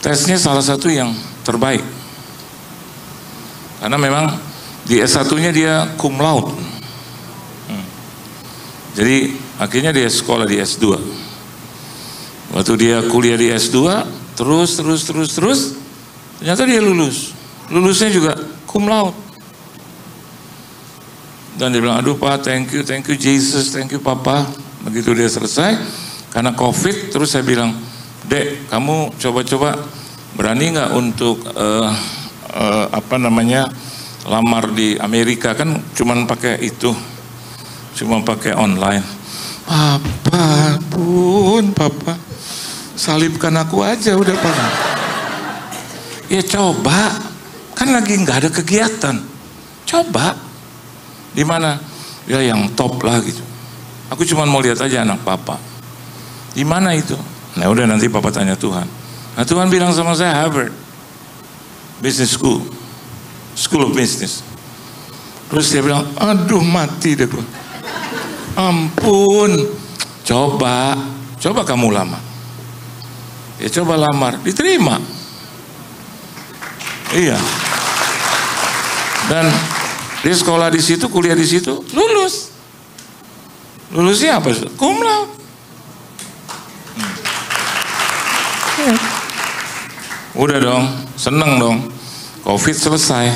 Tesnya salah satu yang terbaik. Karena memang di S1-nya dia cum laude. Jadi akhirnya dia sekolah di S2. Waktu dia kuliah di S2, terus, ternyata dia lulus. Lulusnya juga cum laude. Dan dia bilang, aduh Pak, thank you Jesus, thank you Papa. Begitu dia selesai, karena COVID, terus saya bilang, Dek, kamu coba-coba berani nggak untuk lamar di Amerika, kan cuman pakai itu, cuma pakai online. Papa, salibkan aku aja udah Pak. Ya coba, kan lagi nggak ada kegiatan, coba. Di mana? Ya yang top lah gitu. Aku cuma mau lihat aja anak Papa. Di mana itu? Nah udah, nanti Papa tanya Tuhan. Nah Tuhan bilang sama saya, Harvard Business School, School of Business. Terus dia bilang, aduh mati deh gue. Ampun, coba kamu lamar. Ya coba lamar, diterima. Iya. Dan dia sekolah di situ, kuliah di situ, lulus. Lulusnya apa? Cum laude. Udah dong, seneng dong. COVID selesai.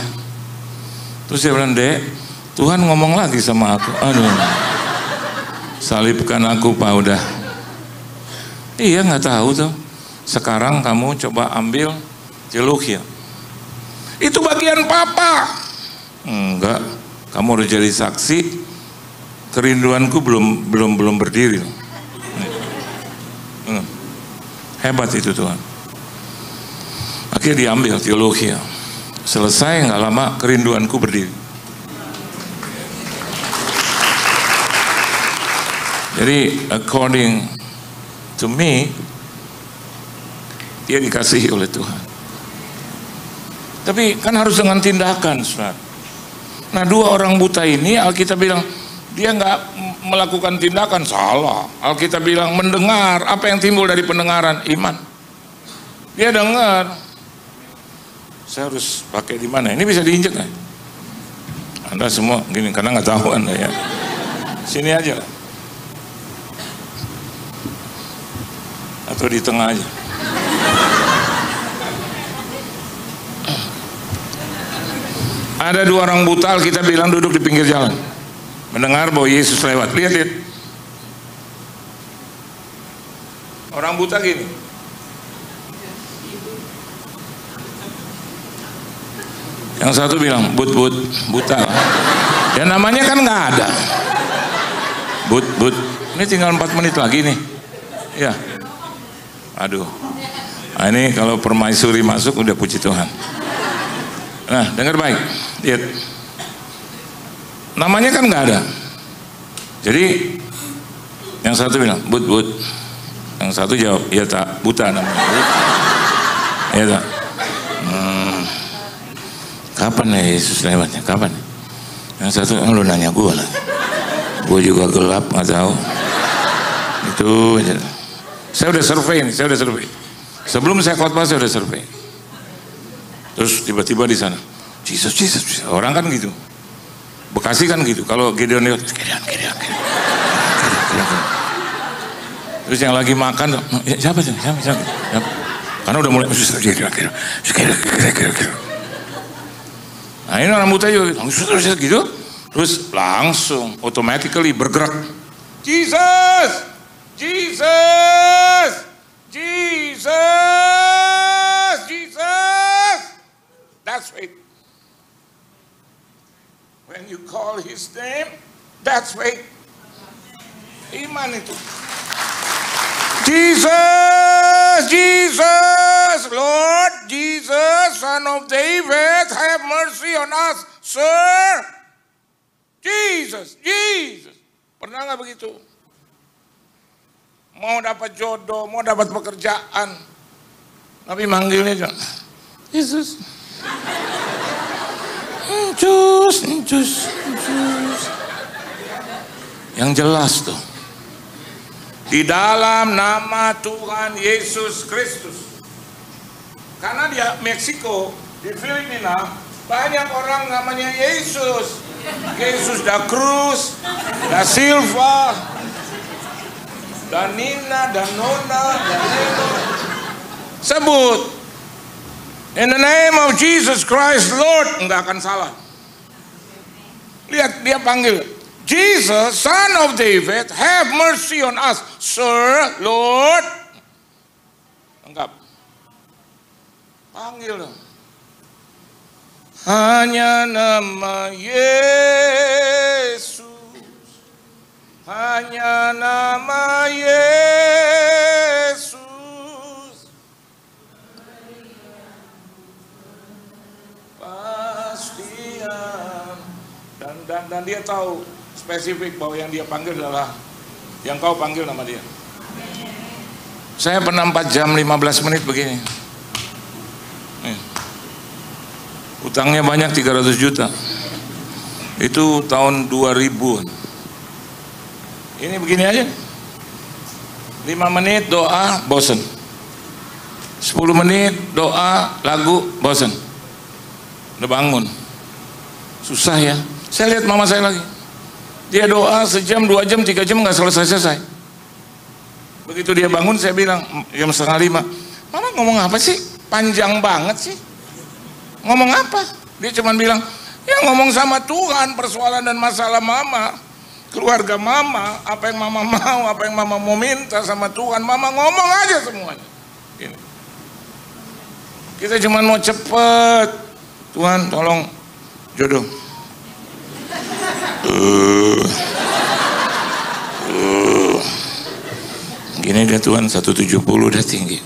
Terus dia bilang, Dek, Tuhan ngomong lagi sama aku. Aduh, salibkan aku Pak, udah. Iya, nggak tahu tuh. Sekarang kamu coba ambil teologi. Itu bagian Papa. Enggak, kamu harus jadi saksi. Kerinduanku belum berdiri. Hebat itu Tuhan. Akhirnya diambil teologi. Selesai nggak lama kerinduanku berdiri. Jadi according to me, dia dikasihi oleh Tuhan. Tapi kan harus dengan tindakan, saudara. Nah, dua orang buta ini Alkitab bilang dia nggak melakukan tindakan, salah. Alkitab bilang mendengar, apa yang timbul dari pendengaran? Iman. Dia dengar. Saya harus pakai di mana? Ini bisa diinjek nggak? Anda semua gini, karena nggak tahu Anda ya. Sini aja. Atau di tengah aja. Ada dua orang buta, kita bilang duduk di pinggir jalan, mendengar bahwa Yesus lewat. Lihat. Orang buta gini. Yang satu bilang, buta. Ya namanya kan nggak ada. Ini tinggal 4 menit lagi nih. Ya. Aduh. Nah, ini kalau permaisuri masuk udah puji Tuhan. Nah, dengar baik. Lihat. Namanya kan nggak ada. Jadi yang satu bilang, but. Yang satu jawab, ya tak, buta namanya. Ya tak. Kapan ya Yesus lewatnya? Kapan? Yang satu, lu nanya gue lah. Gue juga gelap, nggak tahu. Itu aja. Saya udah survei nih, Sebelum saya khotbah saya udah survei. Terus tiba-tiba di sana, Jesus. Orang kan gitu. Bekasi kan gitu. Kalau Gideon lewat, Gideon. Terus yang lagi makan, siapa? Karena udah mulai, Gideon. Nah ini orang buta juga gitu. Terus langsung automatically bergerak. Jesus. That's right. When you call his name, that's right. Iman itu. Jesus, Lord Jesus, Son of David, have mercy on us, Sir. Jesus. Pernah nggak begitu? mau dapat jodoh, mau dapat pekerjaan. Tapi manggilnya Yesus. Yesus. Yang jelas tuh. Di dalam nama Tuhan Yesus Kristus. Karena di Meksiko, di Filipina, banyak orang namanya Yesus. Yesus da Cruz, da Silva, da Nina, da Nona, da Nino. Sebut. In the name of Jesus Christ, Lord. Enggak akan salah. Lihat, dia panggil. Jesus, Son of David, have mercy on us. Sir, Lord. Enggak. Panggil dong. Hanya nama Yesus. Hanya nama Yesus. Pastian. Dan dia tahu spesifik bahwa yang dia panggil adalah yang kau panggil nama dia. Saya pernah 4 jam 15 menit begini. Utangnya banyak 300 juta. Itu tahun 2000-an. Ini begini aja. 5 menit doa bosen. 10 menit doa lagu bosen. Udah bangun. Susah ya. Saya lihat mama saya lagi. Dia doa sejam, 2 jam, 3 jam nggak selesai-selesai. Begitu dia bangun saya bilang jam 4:30. Mama ngomong apa sih? Panjang banget sih. Ngomong apa? Dia cuma bilang, ya ngomong sama Tuhan persoalan dan masalah mama, keluarga mama, apa yang mama mau, apa yang mama mau minta sama Tuhan, mama ngomong aja semuanya. Gini. Kita cuma mau cepet, Tuhan tolong jodoh. Gini dia Tuhan 170 udah tinggi.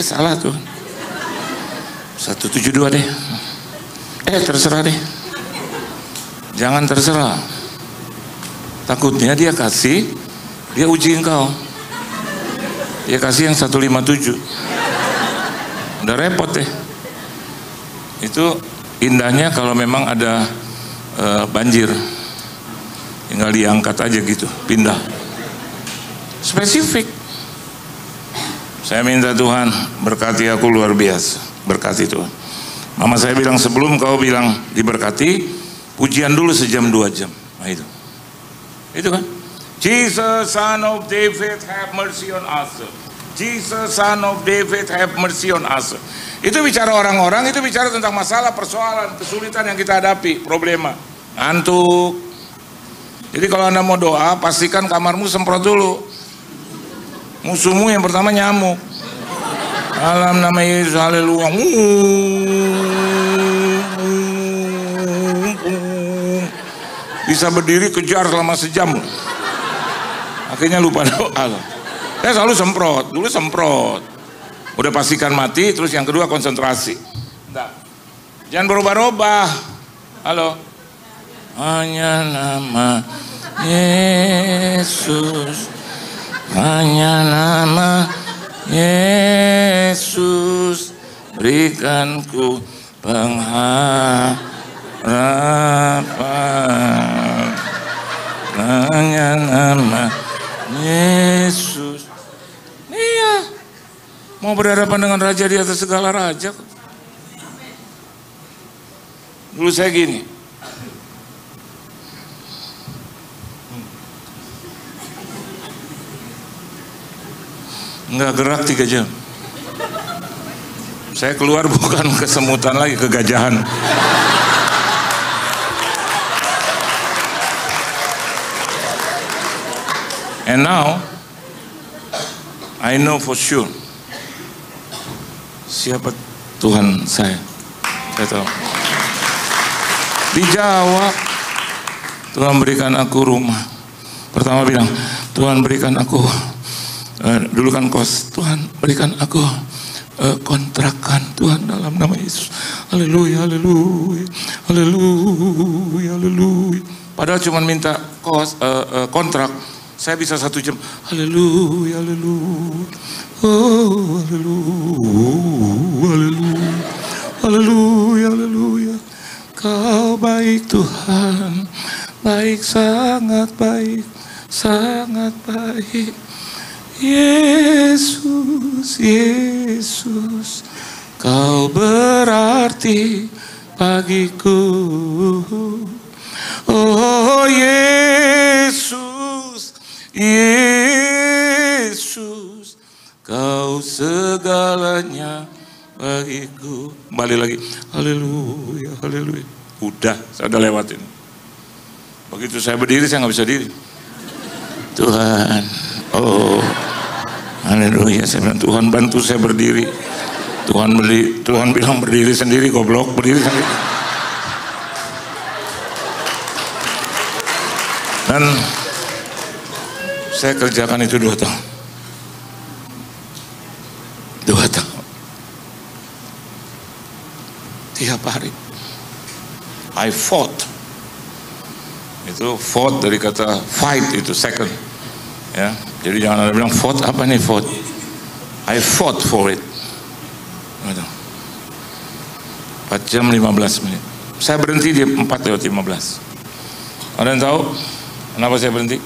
Salah Tuhan. 172 deh. Terserah deh. Jangan terserah. Takutnya dia kasih, dia uji engkau. Dia kasih yang 157. Udah repot deh. Itu indahnya kalau memang ada banjir. Tinggal diangkat aja gitu, pindah. Spesifik. Saya minta Tuhan berkati aku luar biasa. Berkati Tuhan. Mama saya bilang sebelum kau bilang diberkati, pujian dulu sejam 2 jam. Nah itu. Itu kan. Jesus Son of David have mercy on us. Jesus Son of David have mercy on us. Itu bicara orang-orang, itu bicara tentang masalah, persoalan, kesulitan yang kita hadapi, problema. Ngantuk. Jadi kalau Anda mau doa, pastikan kamarmu semprot dulu. Musuhmu yang pertama nyamuk. Dalam nama Yesus, haleluya. Bisa berdiri kejar selama sejam. Akhirnya lupa doa. Saya selalu semprot, dulu semprot. Udah pastikan mati, terus yang kedua konsentrasi. Enggak. Jangan berubah-ubah. Halo. Hanya nama Yesus. Hanya nama Yesus, berikanku pengharapan. Hanya nama Yesus. Iya, mau berhadapan dengan raja di atas segala raja. Dulu saya gini. Nggak gerak 3 jam. Saya keluar bukan kesemutan lagi, kegajahan. And now I know for sure siapa Tuhan saya. Saya tahu. Dijawab, Tuhan berikan aku rumah. Pertama bilang, Tuhan berikan aku dulu kan kos, Tuhan berikan aku kontrakan Tuhan dalam nama Yesus. Haleluya, haleluya, haleluya, haleluya. Padahal cuma minta kontrak Saya bisa 1 jam. Haleluya, haleluya. Oh, haleluya, haleluya. Haleluya, haleluya. Kau baik Tuhan. Baik, sangat baik. Sangat baik. Yesus, Yesus. Kau berarti bagiku. Oh Yesus, Yesus, Kau segalanya bagiku. Kembali lagi, haleluya, haleluya. Udah, saya udah lewatin. Begitu saya berdiri, saya nggak bisa diri. Tuhan, oh, haleluya. Saya bilang, Tuhan bantu saya berdiri. Tuhan bilang berdiri sendiri, goblok, berdiri sendiri. Dan saya kerjakan itu 2 tahun. 2 tahun. Tiap hari. I fought. Itu fought dari kata fight, itu second. Ya, jadi jangan ada bilang fought, apa nih fought? I fought for it. 4 jam 15 menit. Saya berhenti di 4:15. Ada yang tahu kenapa saya berhenti?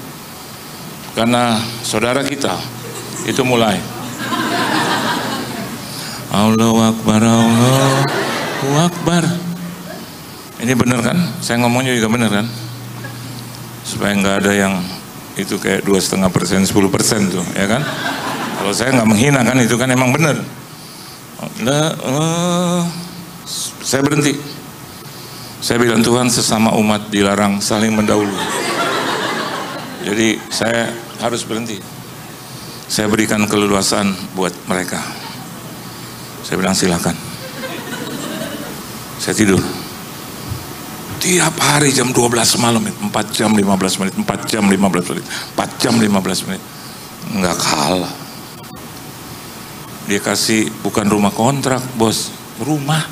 Karena saudara kita itu mulai Allahu Akbar, Allahu Akbar. Ini benar kan? Saya ngomongnya juga benar kan? Supaya nggak ada yang itu kayak 2,5%, 10% tuh, ya kan? Kalau saya nggak menghina kan, itu kan emang benar. Saya berhenti. Saya bilang, Tuhan, sesama umat dilarang saling mendahului. Jadi saya harus berhenti. Saya berikan keleluasaan buat mereka. Saya bilang silakan. Saya tidur. Tiap hari jam 12 malam, 4 jam 15 menit, 4 jam 15 menit, 4 jam 15 menit. Enggak kalah. Dia kasih bukan rumah kontrak, bos, rumah.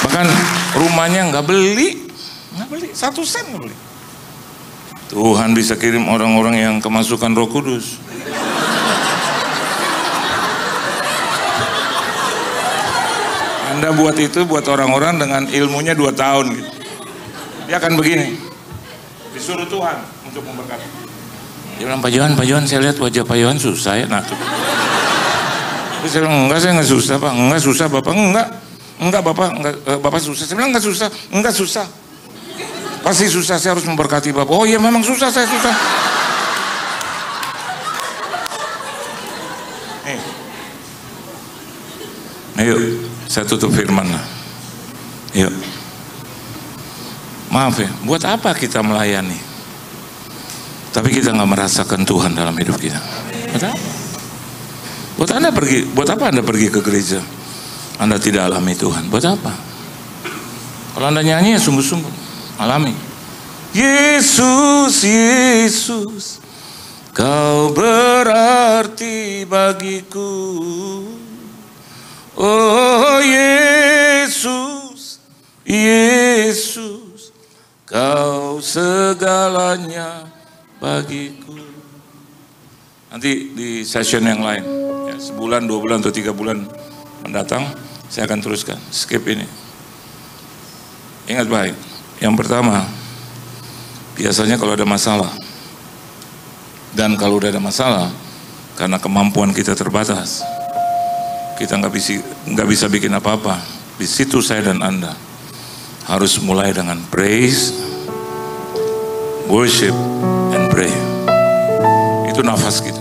Bahkan rumahnya nggak beli, 1 sen nggak beli. Tuhan bisa kirim orang-orang yang kemasukan Roh Kudus. Anda buat itu buat orang-orang dengan ilmunya 2 tahun gitu. Dia akan begini, disuruh Tuhan untuk memberkati. Dia bilang, Pak Johan, saya lihat wajah Pak Johan susah ya. Nah tuh. Terus saya bilang, enggak, saya nggak susah Pak. Enggak susah Bapak, enggak Bapak, enggak, Bapak susah. Saya bilang enggak susah. Pasti susah, saya harus memberkati Bapak. Oh iya memang susah, saya susah. Ayo, saya tutup firman lah. Yuk. Maaf ya, buat apa kita melayani? Tapi kita nggak merasakan Tuhan dalam hidup kita. Buat apa? Buat apa Anda pergi ke gereja? Anda tidak alami Tuhan. Buat apa? Kalau Anda nyanyi ya sungguh-sungguh alami. Yesus, Yesus, Kau berarti bagiku. Oh Yesus, Yesus, Kau segalanya bagiku. Nanti di session yang lain, ya, sebulan, 2 bulan, atau 3 bulan mendatang, saya akan teruskan. Skip ini. Ingat baik, yang pertama, biasanya kalau ada masalah, dan kalau udah ada masalah, karena kemampuan kita terbatas, kita nggak bisa bikin apa-apa. Di situ saya dan Anda harus mulai dengan praise, worship, and pray. Itu nafas kita.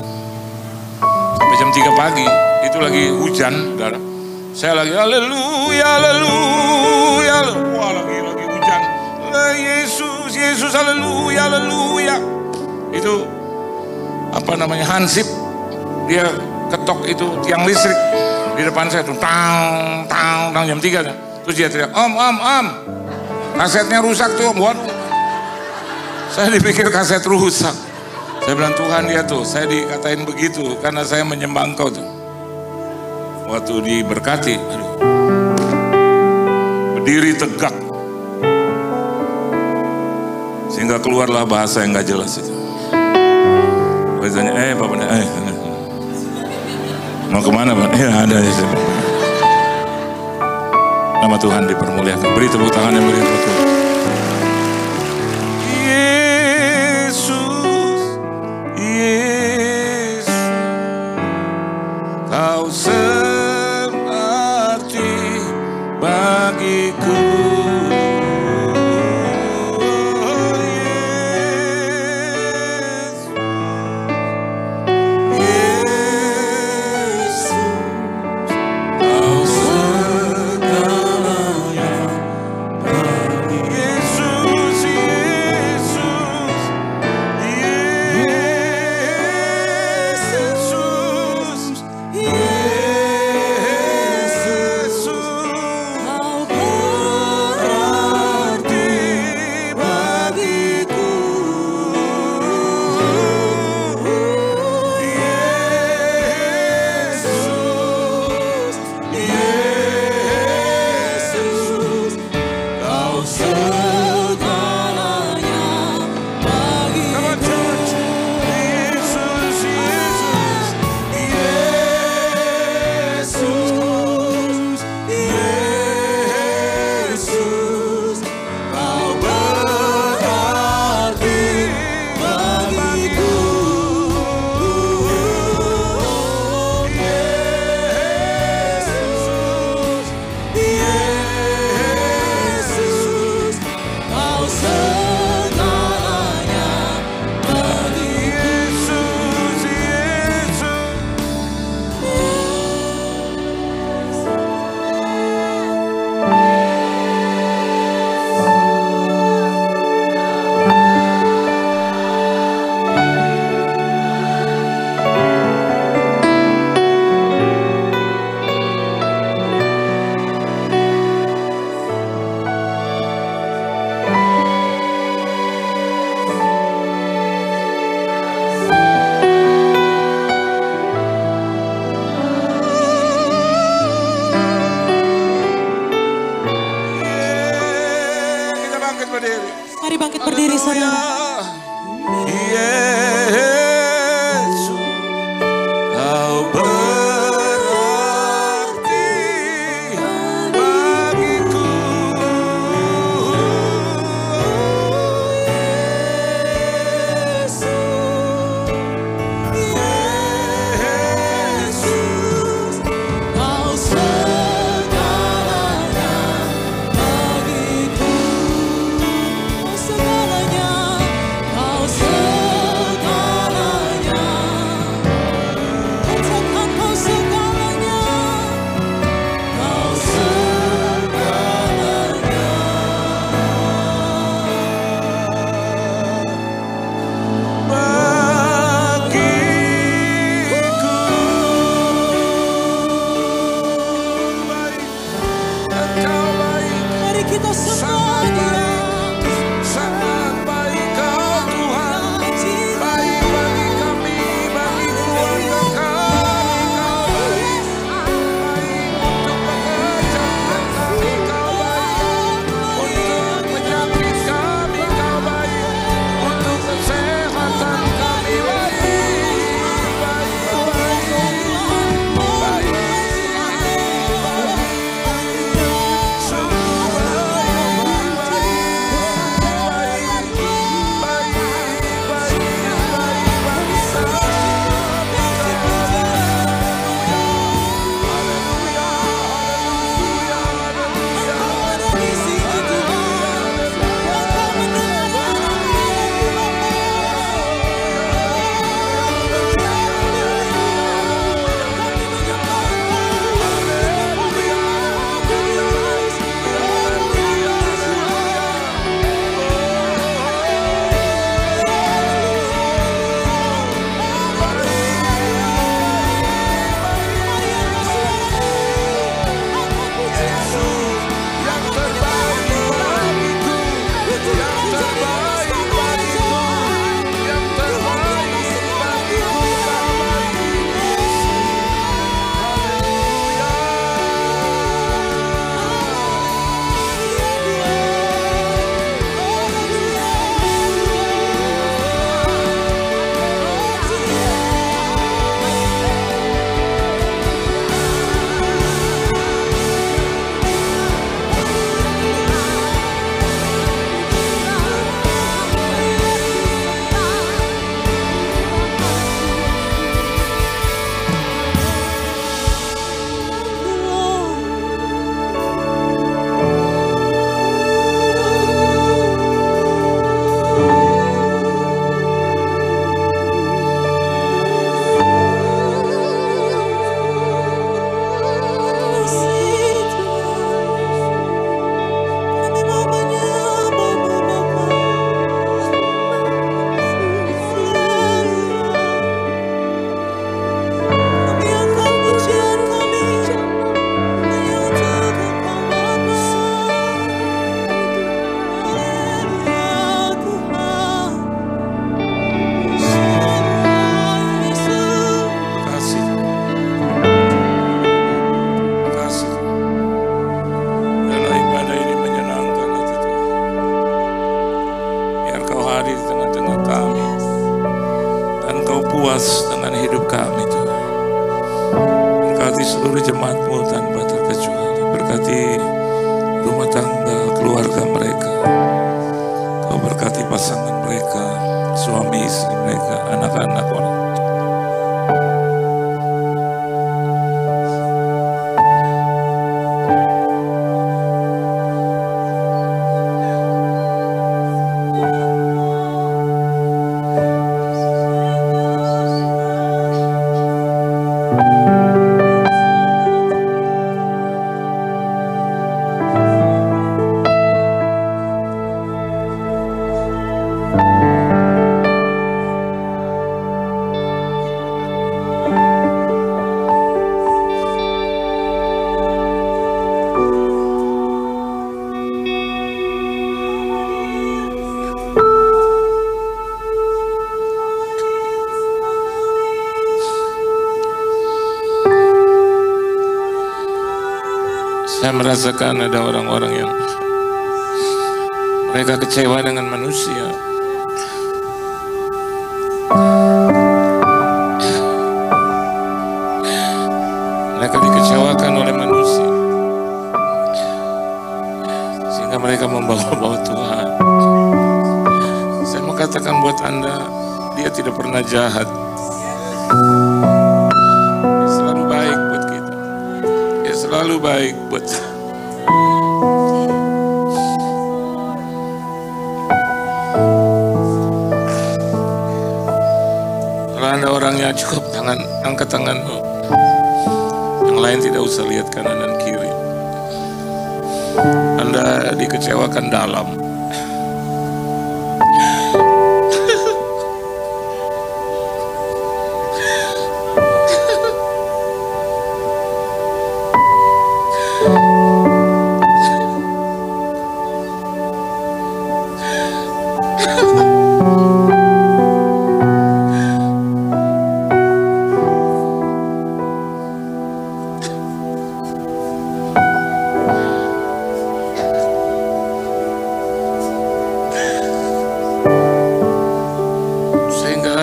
Sampai jam 3 pagi, itu lagi hujan, saudara. Saya lagi haleluya, haleluya. Wah, lagi hujan. Yesus, Yesus, haleluya, haleluya. Itu apa namanya, hansip. Dia ketok itu tiang listrik di depan saya tuh, tang jam 3 kan. Terus dia teriak, Om, kasetnya rusak tuh, Om. Waduh. Saya dipikir kaset rusak. Saya bilang, Tuhan, ya tuh, saya dikatain begitu karena saya menyembah Engkau tuh. Waktu diberkati, aduh, berdiri tegak. Sehingga keluarlah bahasa yang gak jelas itu. Bahasanya, Pak Pendeta, mau kemana Pak? Ya ada di sini. Nama Tuhan dipermuliakan. Beri tepuk tangan yang meriah buat Tuhan. Yesus, Yesus, Kau seperti bagiku. Yesus, seluruh jemaatmu tanpa terkecuali. Berkati rumah tangga, keluarga mereka. Kau berkati pasangan mereka, suami istri mereka, anak-anak mereka. Saya merasakan ada orang-orang yang mereka kecewa dengan manusia. Mereka dikecewakan oleh manusia, sehingga mereka membawa-bawa Tuhan. Saya mau katakan buat Anda, dia tidak pernah jahat. Dia selalu baik buat kita. Dia selalu baik buat kalau Anda orangnya cukup angkat tanganmu. Yang lain tidak usah lihat kanan dan kiri. Anda dikecewakan dalam.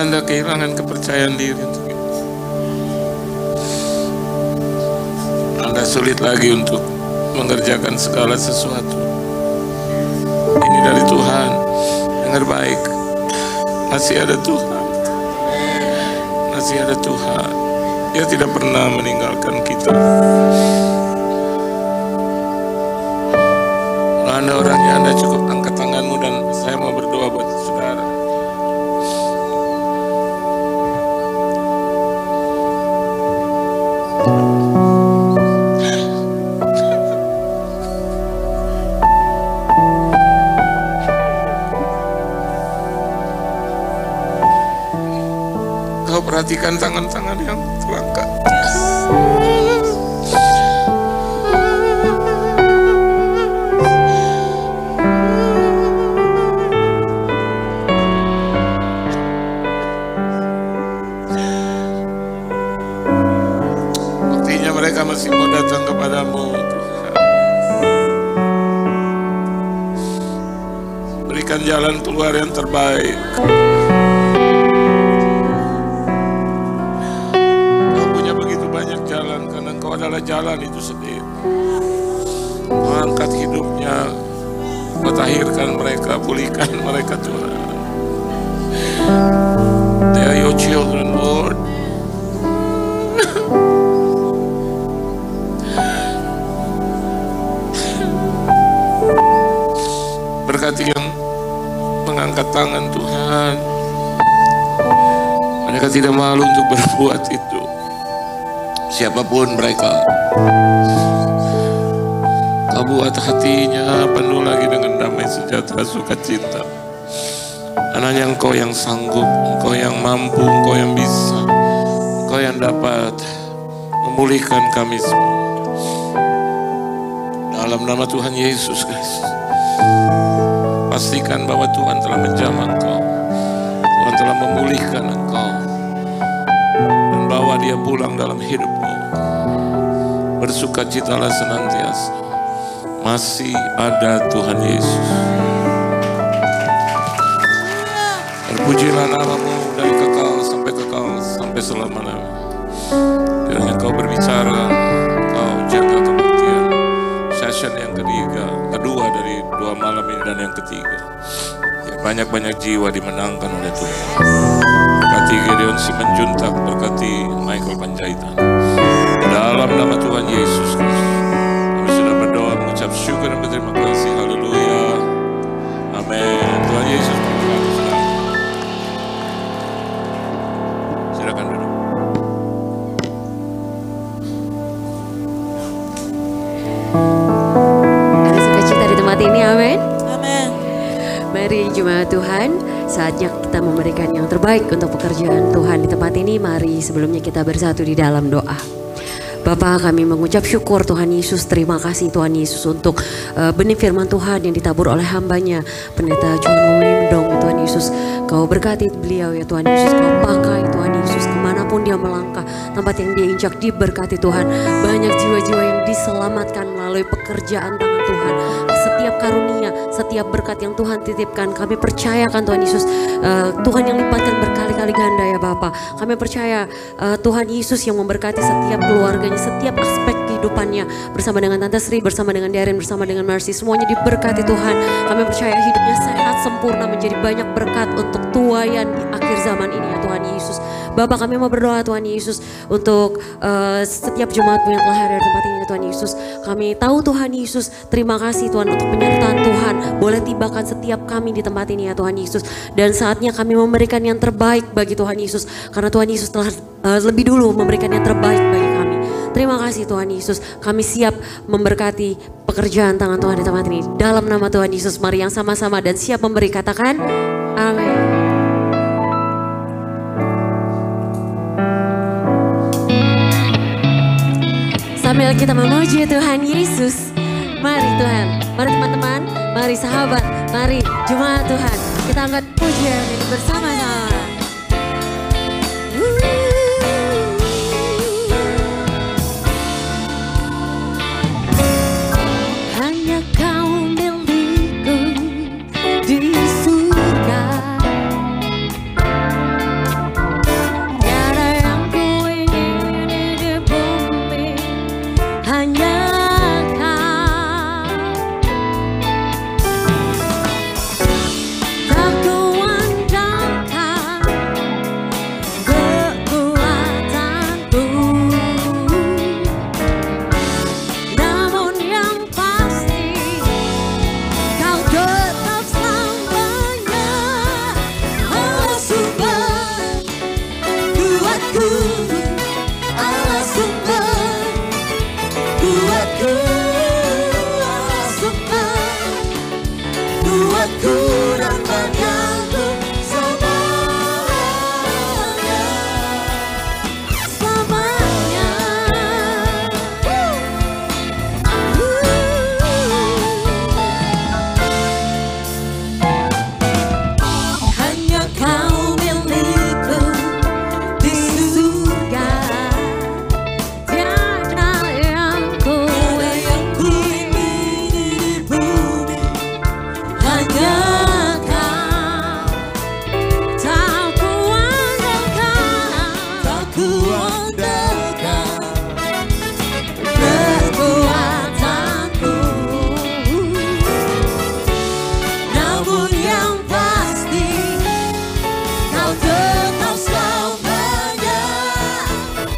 Anda kehilangan kepercayaan diri untuk itu. Anda sulit lagi untuk mengerjakan segala sesuatu. Ini dari Tuhan. Dengar baik. Masih ada Tuhan. Masih ada Tuhan. Dia tidak pernah meninggalkan kita. Kalau Anda orangnya, Anda cukup angkat tanganmu dan saya mau berdoa buat saudara. Kau perhatikan tangan-tangan yang terangkat. Buktinya mereka masih mau datang kepadamu, Tuhan. Berikan jalan keluar yang terbaik. Engkau adalah jalan itu sendiri. Kau angkat hidupnya, Kau tahirkan mereka, pulihkan mereka Tuhan. They are your children, Lord. Berkati yang mengangkat tangan Tuhan. Mereka tidak malu untuk berbuat itu. Siapapun mereka, Kau buat hatinya penuh lagi dengan damai sejahtera sukacita. Karena Engkau yang sanggup, Engkau yang mampu, Engkau yang bisa, Engkau yang dapat memulihkan kami semua. Dalam nama Tuhan Yesus Kristus, pastikan bahwa Tuhan telah menjamah Engkau, Tuhan telah memulihkan Engkau, dan bawa dia pulang dalam hidupmu. Bersukacitalah senantiasa. Masih ada Tuhan Yesus. Terpujilah namamu dari kekal sampai selama-lamanya. Kiranya Kau berbicara session yang kedua dari 2 malam ini dan yang ketiga. Ya, banyak-banyak jiwa dimenangkan oleh Tuhan. Berkati Gideon Simanjuntak, berkati Michael Panjaitan. Di dalam nama Tuhan Yesus Kristus, kami sudah berdoa mengucap syukur dan berterima kasih. Haleluya. Amin. Tuhan Yesus memberkati saudara. Silakan duduk. Ada sukacita di tempat ini, amin. Amin. Mari jemaat Tuhan, saatnya kita memberikan yang terbaik untuk pekerjaan Tuhan di tempat ini. Mari sebelumnya kita bersatu di dalam doa. Bapa, kami mengucap syukur Tuhan Yesus, terima kasih Tuhan Yesus untuk benih firman Tuhan yang ditabur oleh hambanya Pendeta John Mumindong. Tuhan Yesus, Kau berkati beliau ya Tuhan Yesus, Kau pakai Tuhan Yesus kemanapun dia melangkah, tempat yang dia injak diberkati Tuhan. Banyak jiwa-jiwa yang diselamatkan melalui pekerjaan tangan Tuhan. Setiap karunia, setiap berkat yang Tuhan titipkan, kami percayakan Tuhan Yesus, Tuhan yang lipatkan berkali-kali ganda ya Bapa. Kami percaya Tuhan Yesus yang memberkati setiap keluarganya, setiap aspek kehidupannya, bersama dengan Tante Sri, bersama dengan Darren, bersama dengan Mercy, semuanya diberkati Tuhan. Kami percaya hidupnya sehat, sempurna, menjadi banyak berkat untuk tuaian di akhir zaman ini ya Tuhan Yesus. Bapak, kami mau berdoa Tuhan Yesus untuk setiap jemaat yang telah hadir di tempat ini Tuhan Yesus. Kami tahu Tuhan Yesus, terima kasih Tuhan untuk penyertaan Tuhan. Boleh tibakan setiap kami di tempat ini ya Tuhan Yesus. Dan saatnya kami memberikan yang terbaik bagi Tuhan Yesus. Karena Tuhan Yesus telah lebih dulu memberikan yang terbaik bagi kami. Terima kasih Tuhan Yesus. Kami siap memberkati pekerjaan tangan Tuhan di tempat ini. Dalam nama Tuhan Yesus, mari yang sama-sama dan siap memberi katakan amin. Sambil kita memuji Tuhan Yesus, mari Tuhan, mari teman-teman, mari sahabat, mari jemaat Tuhan, kita angkat pujian ini bersama-sama. Hanya Kau milikku di surga, tiada yang ku ingini di bumi. Hanya Kau, tak kuandalkan kekuatanku, namun yang pasti Kau tetap selamanya. Allah sumber kuatku, Allah sumber kuatku, Allah sumber kuatku dan bagianku selamanya, selamanya. Hanya Kau milikku di surga, tiada yang ku ingini di bumi. Hanya Kau, tak kuandalkan kekuatanku, namun yang pasti Kau tetap selamanya.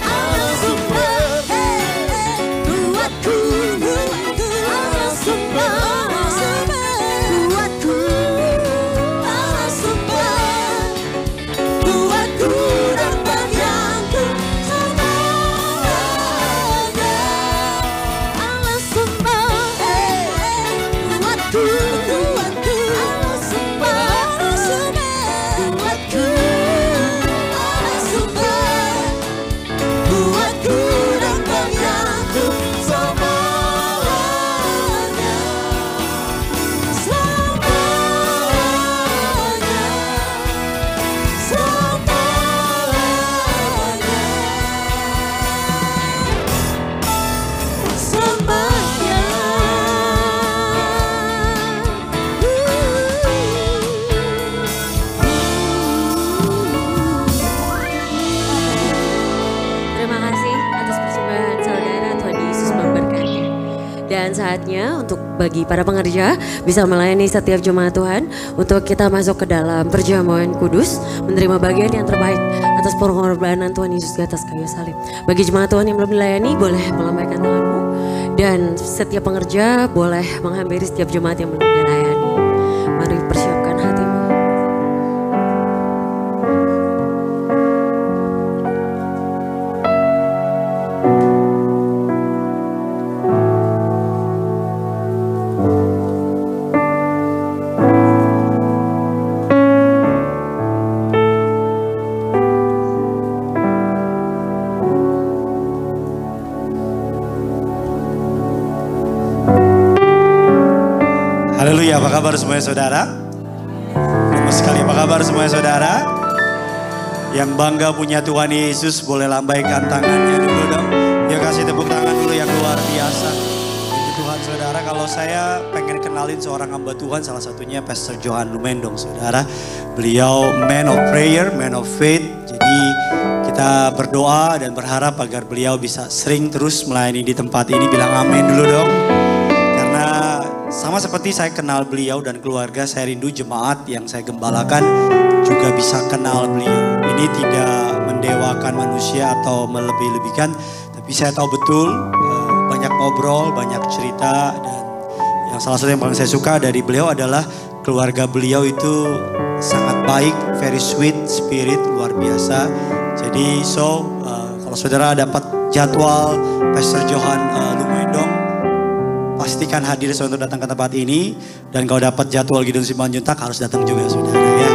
Allah sumber kuatku, Allah sumber kuatku, Allah sumber kuatku dan bagianku selamanya. Allah sumber kuatku, Allah sumber kuatku, Allah sumber kuatku dan bagianku selamanya, selamanya, selamanya, Terima kasih atas persembahan saudara. Tuhan Yesus memberkati. Dan saatnya untuk bagi para pengerja bisa melayani setiap jemaat Tuhan untuk kita masuk ke dalam perjamuan kudus, menerima bagian yang terbaik atas pengorbanan Tuhan Yesus di atas kayu salib. Bagi jemaat Tuhan yang belum dilayani boleh melambaikan tanganmu, dan setiap pengerja boleh menghampiri setiap jemaat yang belum dilayani. Mari persiapkan hatimu. Haleluya, apa kabar semuanya saudara? Lemes sekali, apa kabar semuanya saudara? Yang bangga punya Tuhan Yesus boleh lambaikan tangannya dulu dong. Ya kasih tepuk tangan dulu yang luar biasa. Puji Tuhan saudara, kalau saya pengen kenalin seorang hamba Tuhan, salah satunya Pastor Johan Lumendong saudara. Beliau man of prayer, man of faith. Jadi kita berdoa dan berharap agar beliau bisa sering terus melayani di tempat ini. Bilang amin dulu dong. Sama seperti saya kenal beliau dan keluarga, saya rindu jemaat yang saya gembalakan juga bisa kenal beliau. Ini tidak mendewakan manusia atau melebih-lebihkan, tapi saya tahu betul banyak ngobrol, banyak cerita, dan yang salah satu yang paling saya suka dari beliau adalah keluarga beliau itu sangat baik, very sweet spirit, luar biasa. Jadi kalau saudara dapat jadwal Pastor Johan Lumendong, pastikan hadir untuk datang ke tempat ini. Dan kalau dapat jadwal Gideon Simanjuntak harus datang juga saudara ya.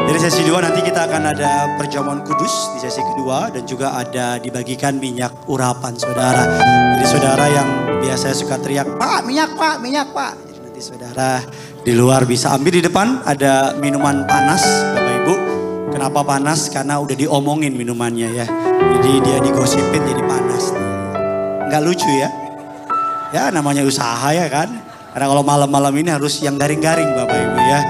Jadi sesi 2 nanti kita akan ada perjamuan kudus di sesi kedua. Dan juga ada dibagikan minyak urapan saudara. Jadi saudara yang biasanya suka teriak, Pak minyak pak, minyak pak. Jadi nanti saudara di luar bisa ambil, di depan ada minuman panas Bapak Ibu. Kenapa panas? Karena udah diomongin minumannya ya. Jadi dia digosipin jadi panas. Nggak lucu ya. Ya namanya usaha ya kan. Karena kalau malam-malam ini harus yang garing-garing Bapak Ibu ya.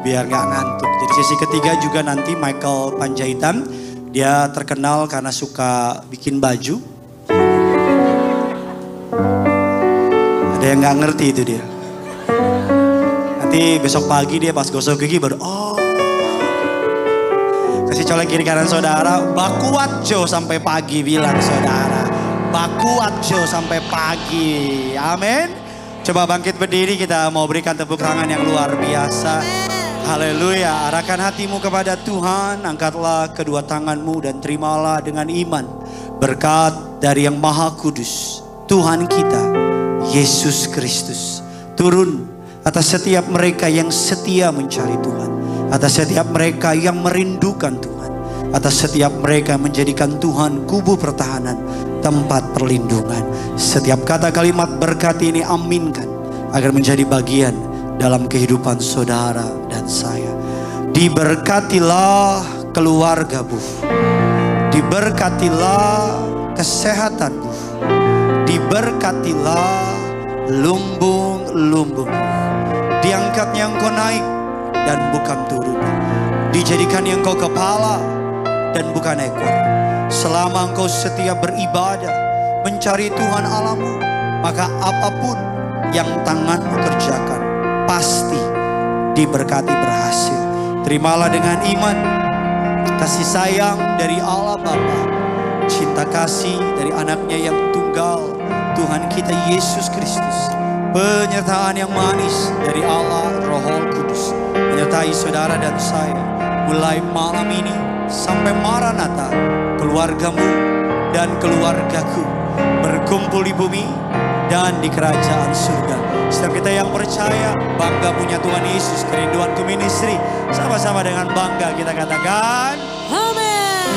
Biar gak ngantuk. Jadi sesi ketiga juga nanti Michael Panjaitan. Dia terkenal karena suka bikin baju. Ada yang gak ngerti itu dia. Nanti besok pagi dia pas gosok gigi baru kasih colek kiri kanan saudara. Bakuat Jo sampai pagi bilang saudara. Bakuat Jo sampai pagi. Amin. Coba bangkit berdiri, kita mau berikan tepuk tangan yang luar biasa. Haleluya. Arahkan hatimu kepada Tuhan. Angkatlah kedua tanganmu dan terimalah dengan iman berkat dari yang Maha Kudus, Tuhan kita Yesus Kristus, turun atas setiap mereka yang setia mencari Tuhan, atas setiap mereka yang merindukan Tuhan, atas setiap mereka yang menjadikan Tuhan kubu pertahanan, tempat perlindungan. Setiap kata kalimat berkat ini aminkan agar menjadi bagian dalam kehidupan saudara dan saya. Diberkatilah keluargamu, diberkatilah kesehatanmu, diberkatilah lumbung-lumbung. Diangkatnya engkau naik dan bukan turun, dijadikan engkau kepala dan bukan ekor. Selama engkau setia beribadah, mencari Tuhan Allahmu, maka apapun yang tanganmu kerjakan pasti diberkati berhasil. Terimalah dengan iman kasih sayang dari Allah Bapa, cinta kasih dari anaknya yang tunggal, Tuhan kita Yesus Kristus, penyertaan yang manis dari Allah Roh Kudus menyertai saudara dan saya mulai malam ini sampai Maranatha. Keluargamu dan keluargaku berkumpul di bumi dan di kerajaan surga. Setiap kita yang percaya bangga punya Tuhan Yesus, kerinduanku ministry, sama-sama dengan bangga kita katakan amin.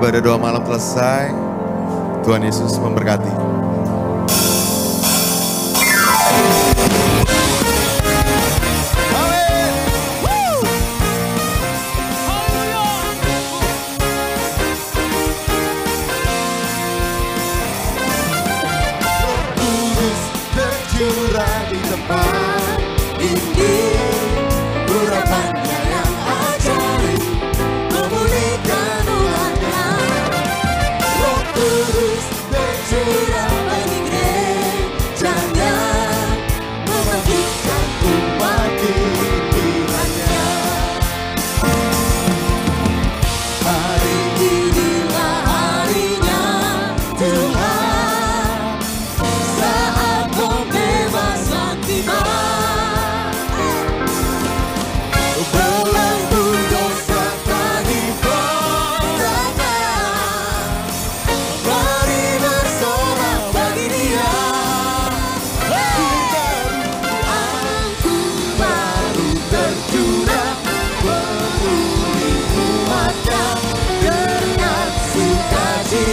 Ibadah doa malam selesai. Tuhan Yesus memberkati. Di tempat ini urapannya yang ajaib, memenuhi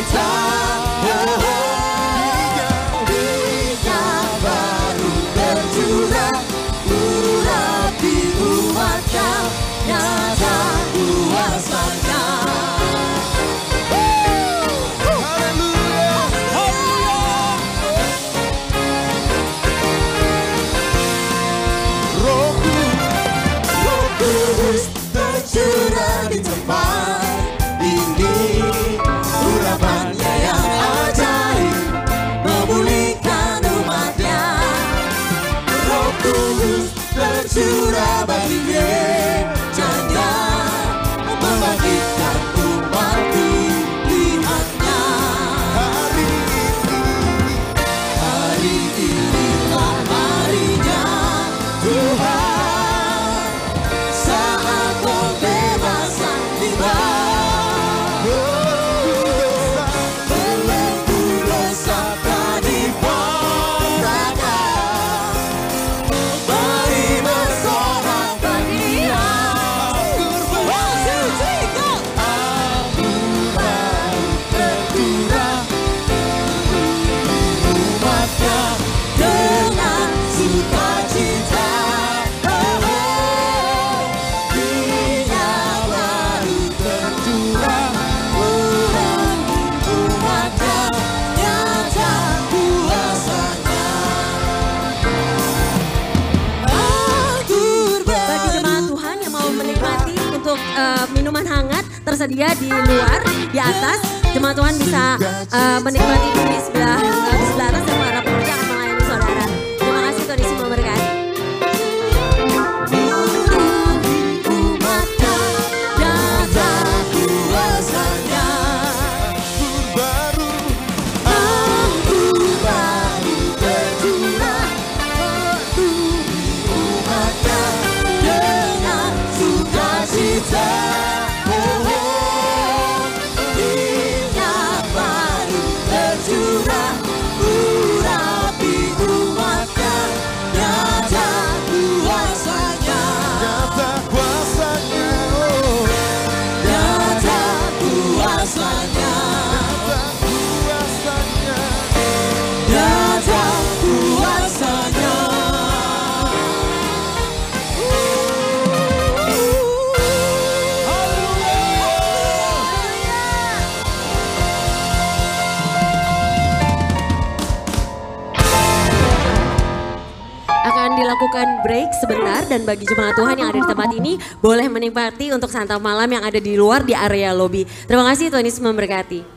sukacita. Minyak baru tercurah, urapi umatnya, nyata kuasanya. Tercurah di tempat ini, urapannya yang ajaib memulihkan umatnya. Roh Kudus tercurah bagi gerejanya, membangkitkan umat pilihannya. Hari inilah harinya Tuhan. Minuman hangat tersedia di luar, di atas. Jemaat Tuhan bisa menikmati di sebelah atas dan para pekerja akan melayani saudara. Terima kasih, Tuhan Yesus memberkati. Dilakukan break sebentar dan bagi jemaat Tuhan yang ada di tempat ini boleh menikmati untuk santap malam yang ada di luar di area lobi. Terima kasih, Tuhan Yesus memberkati.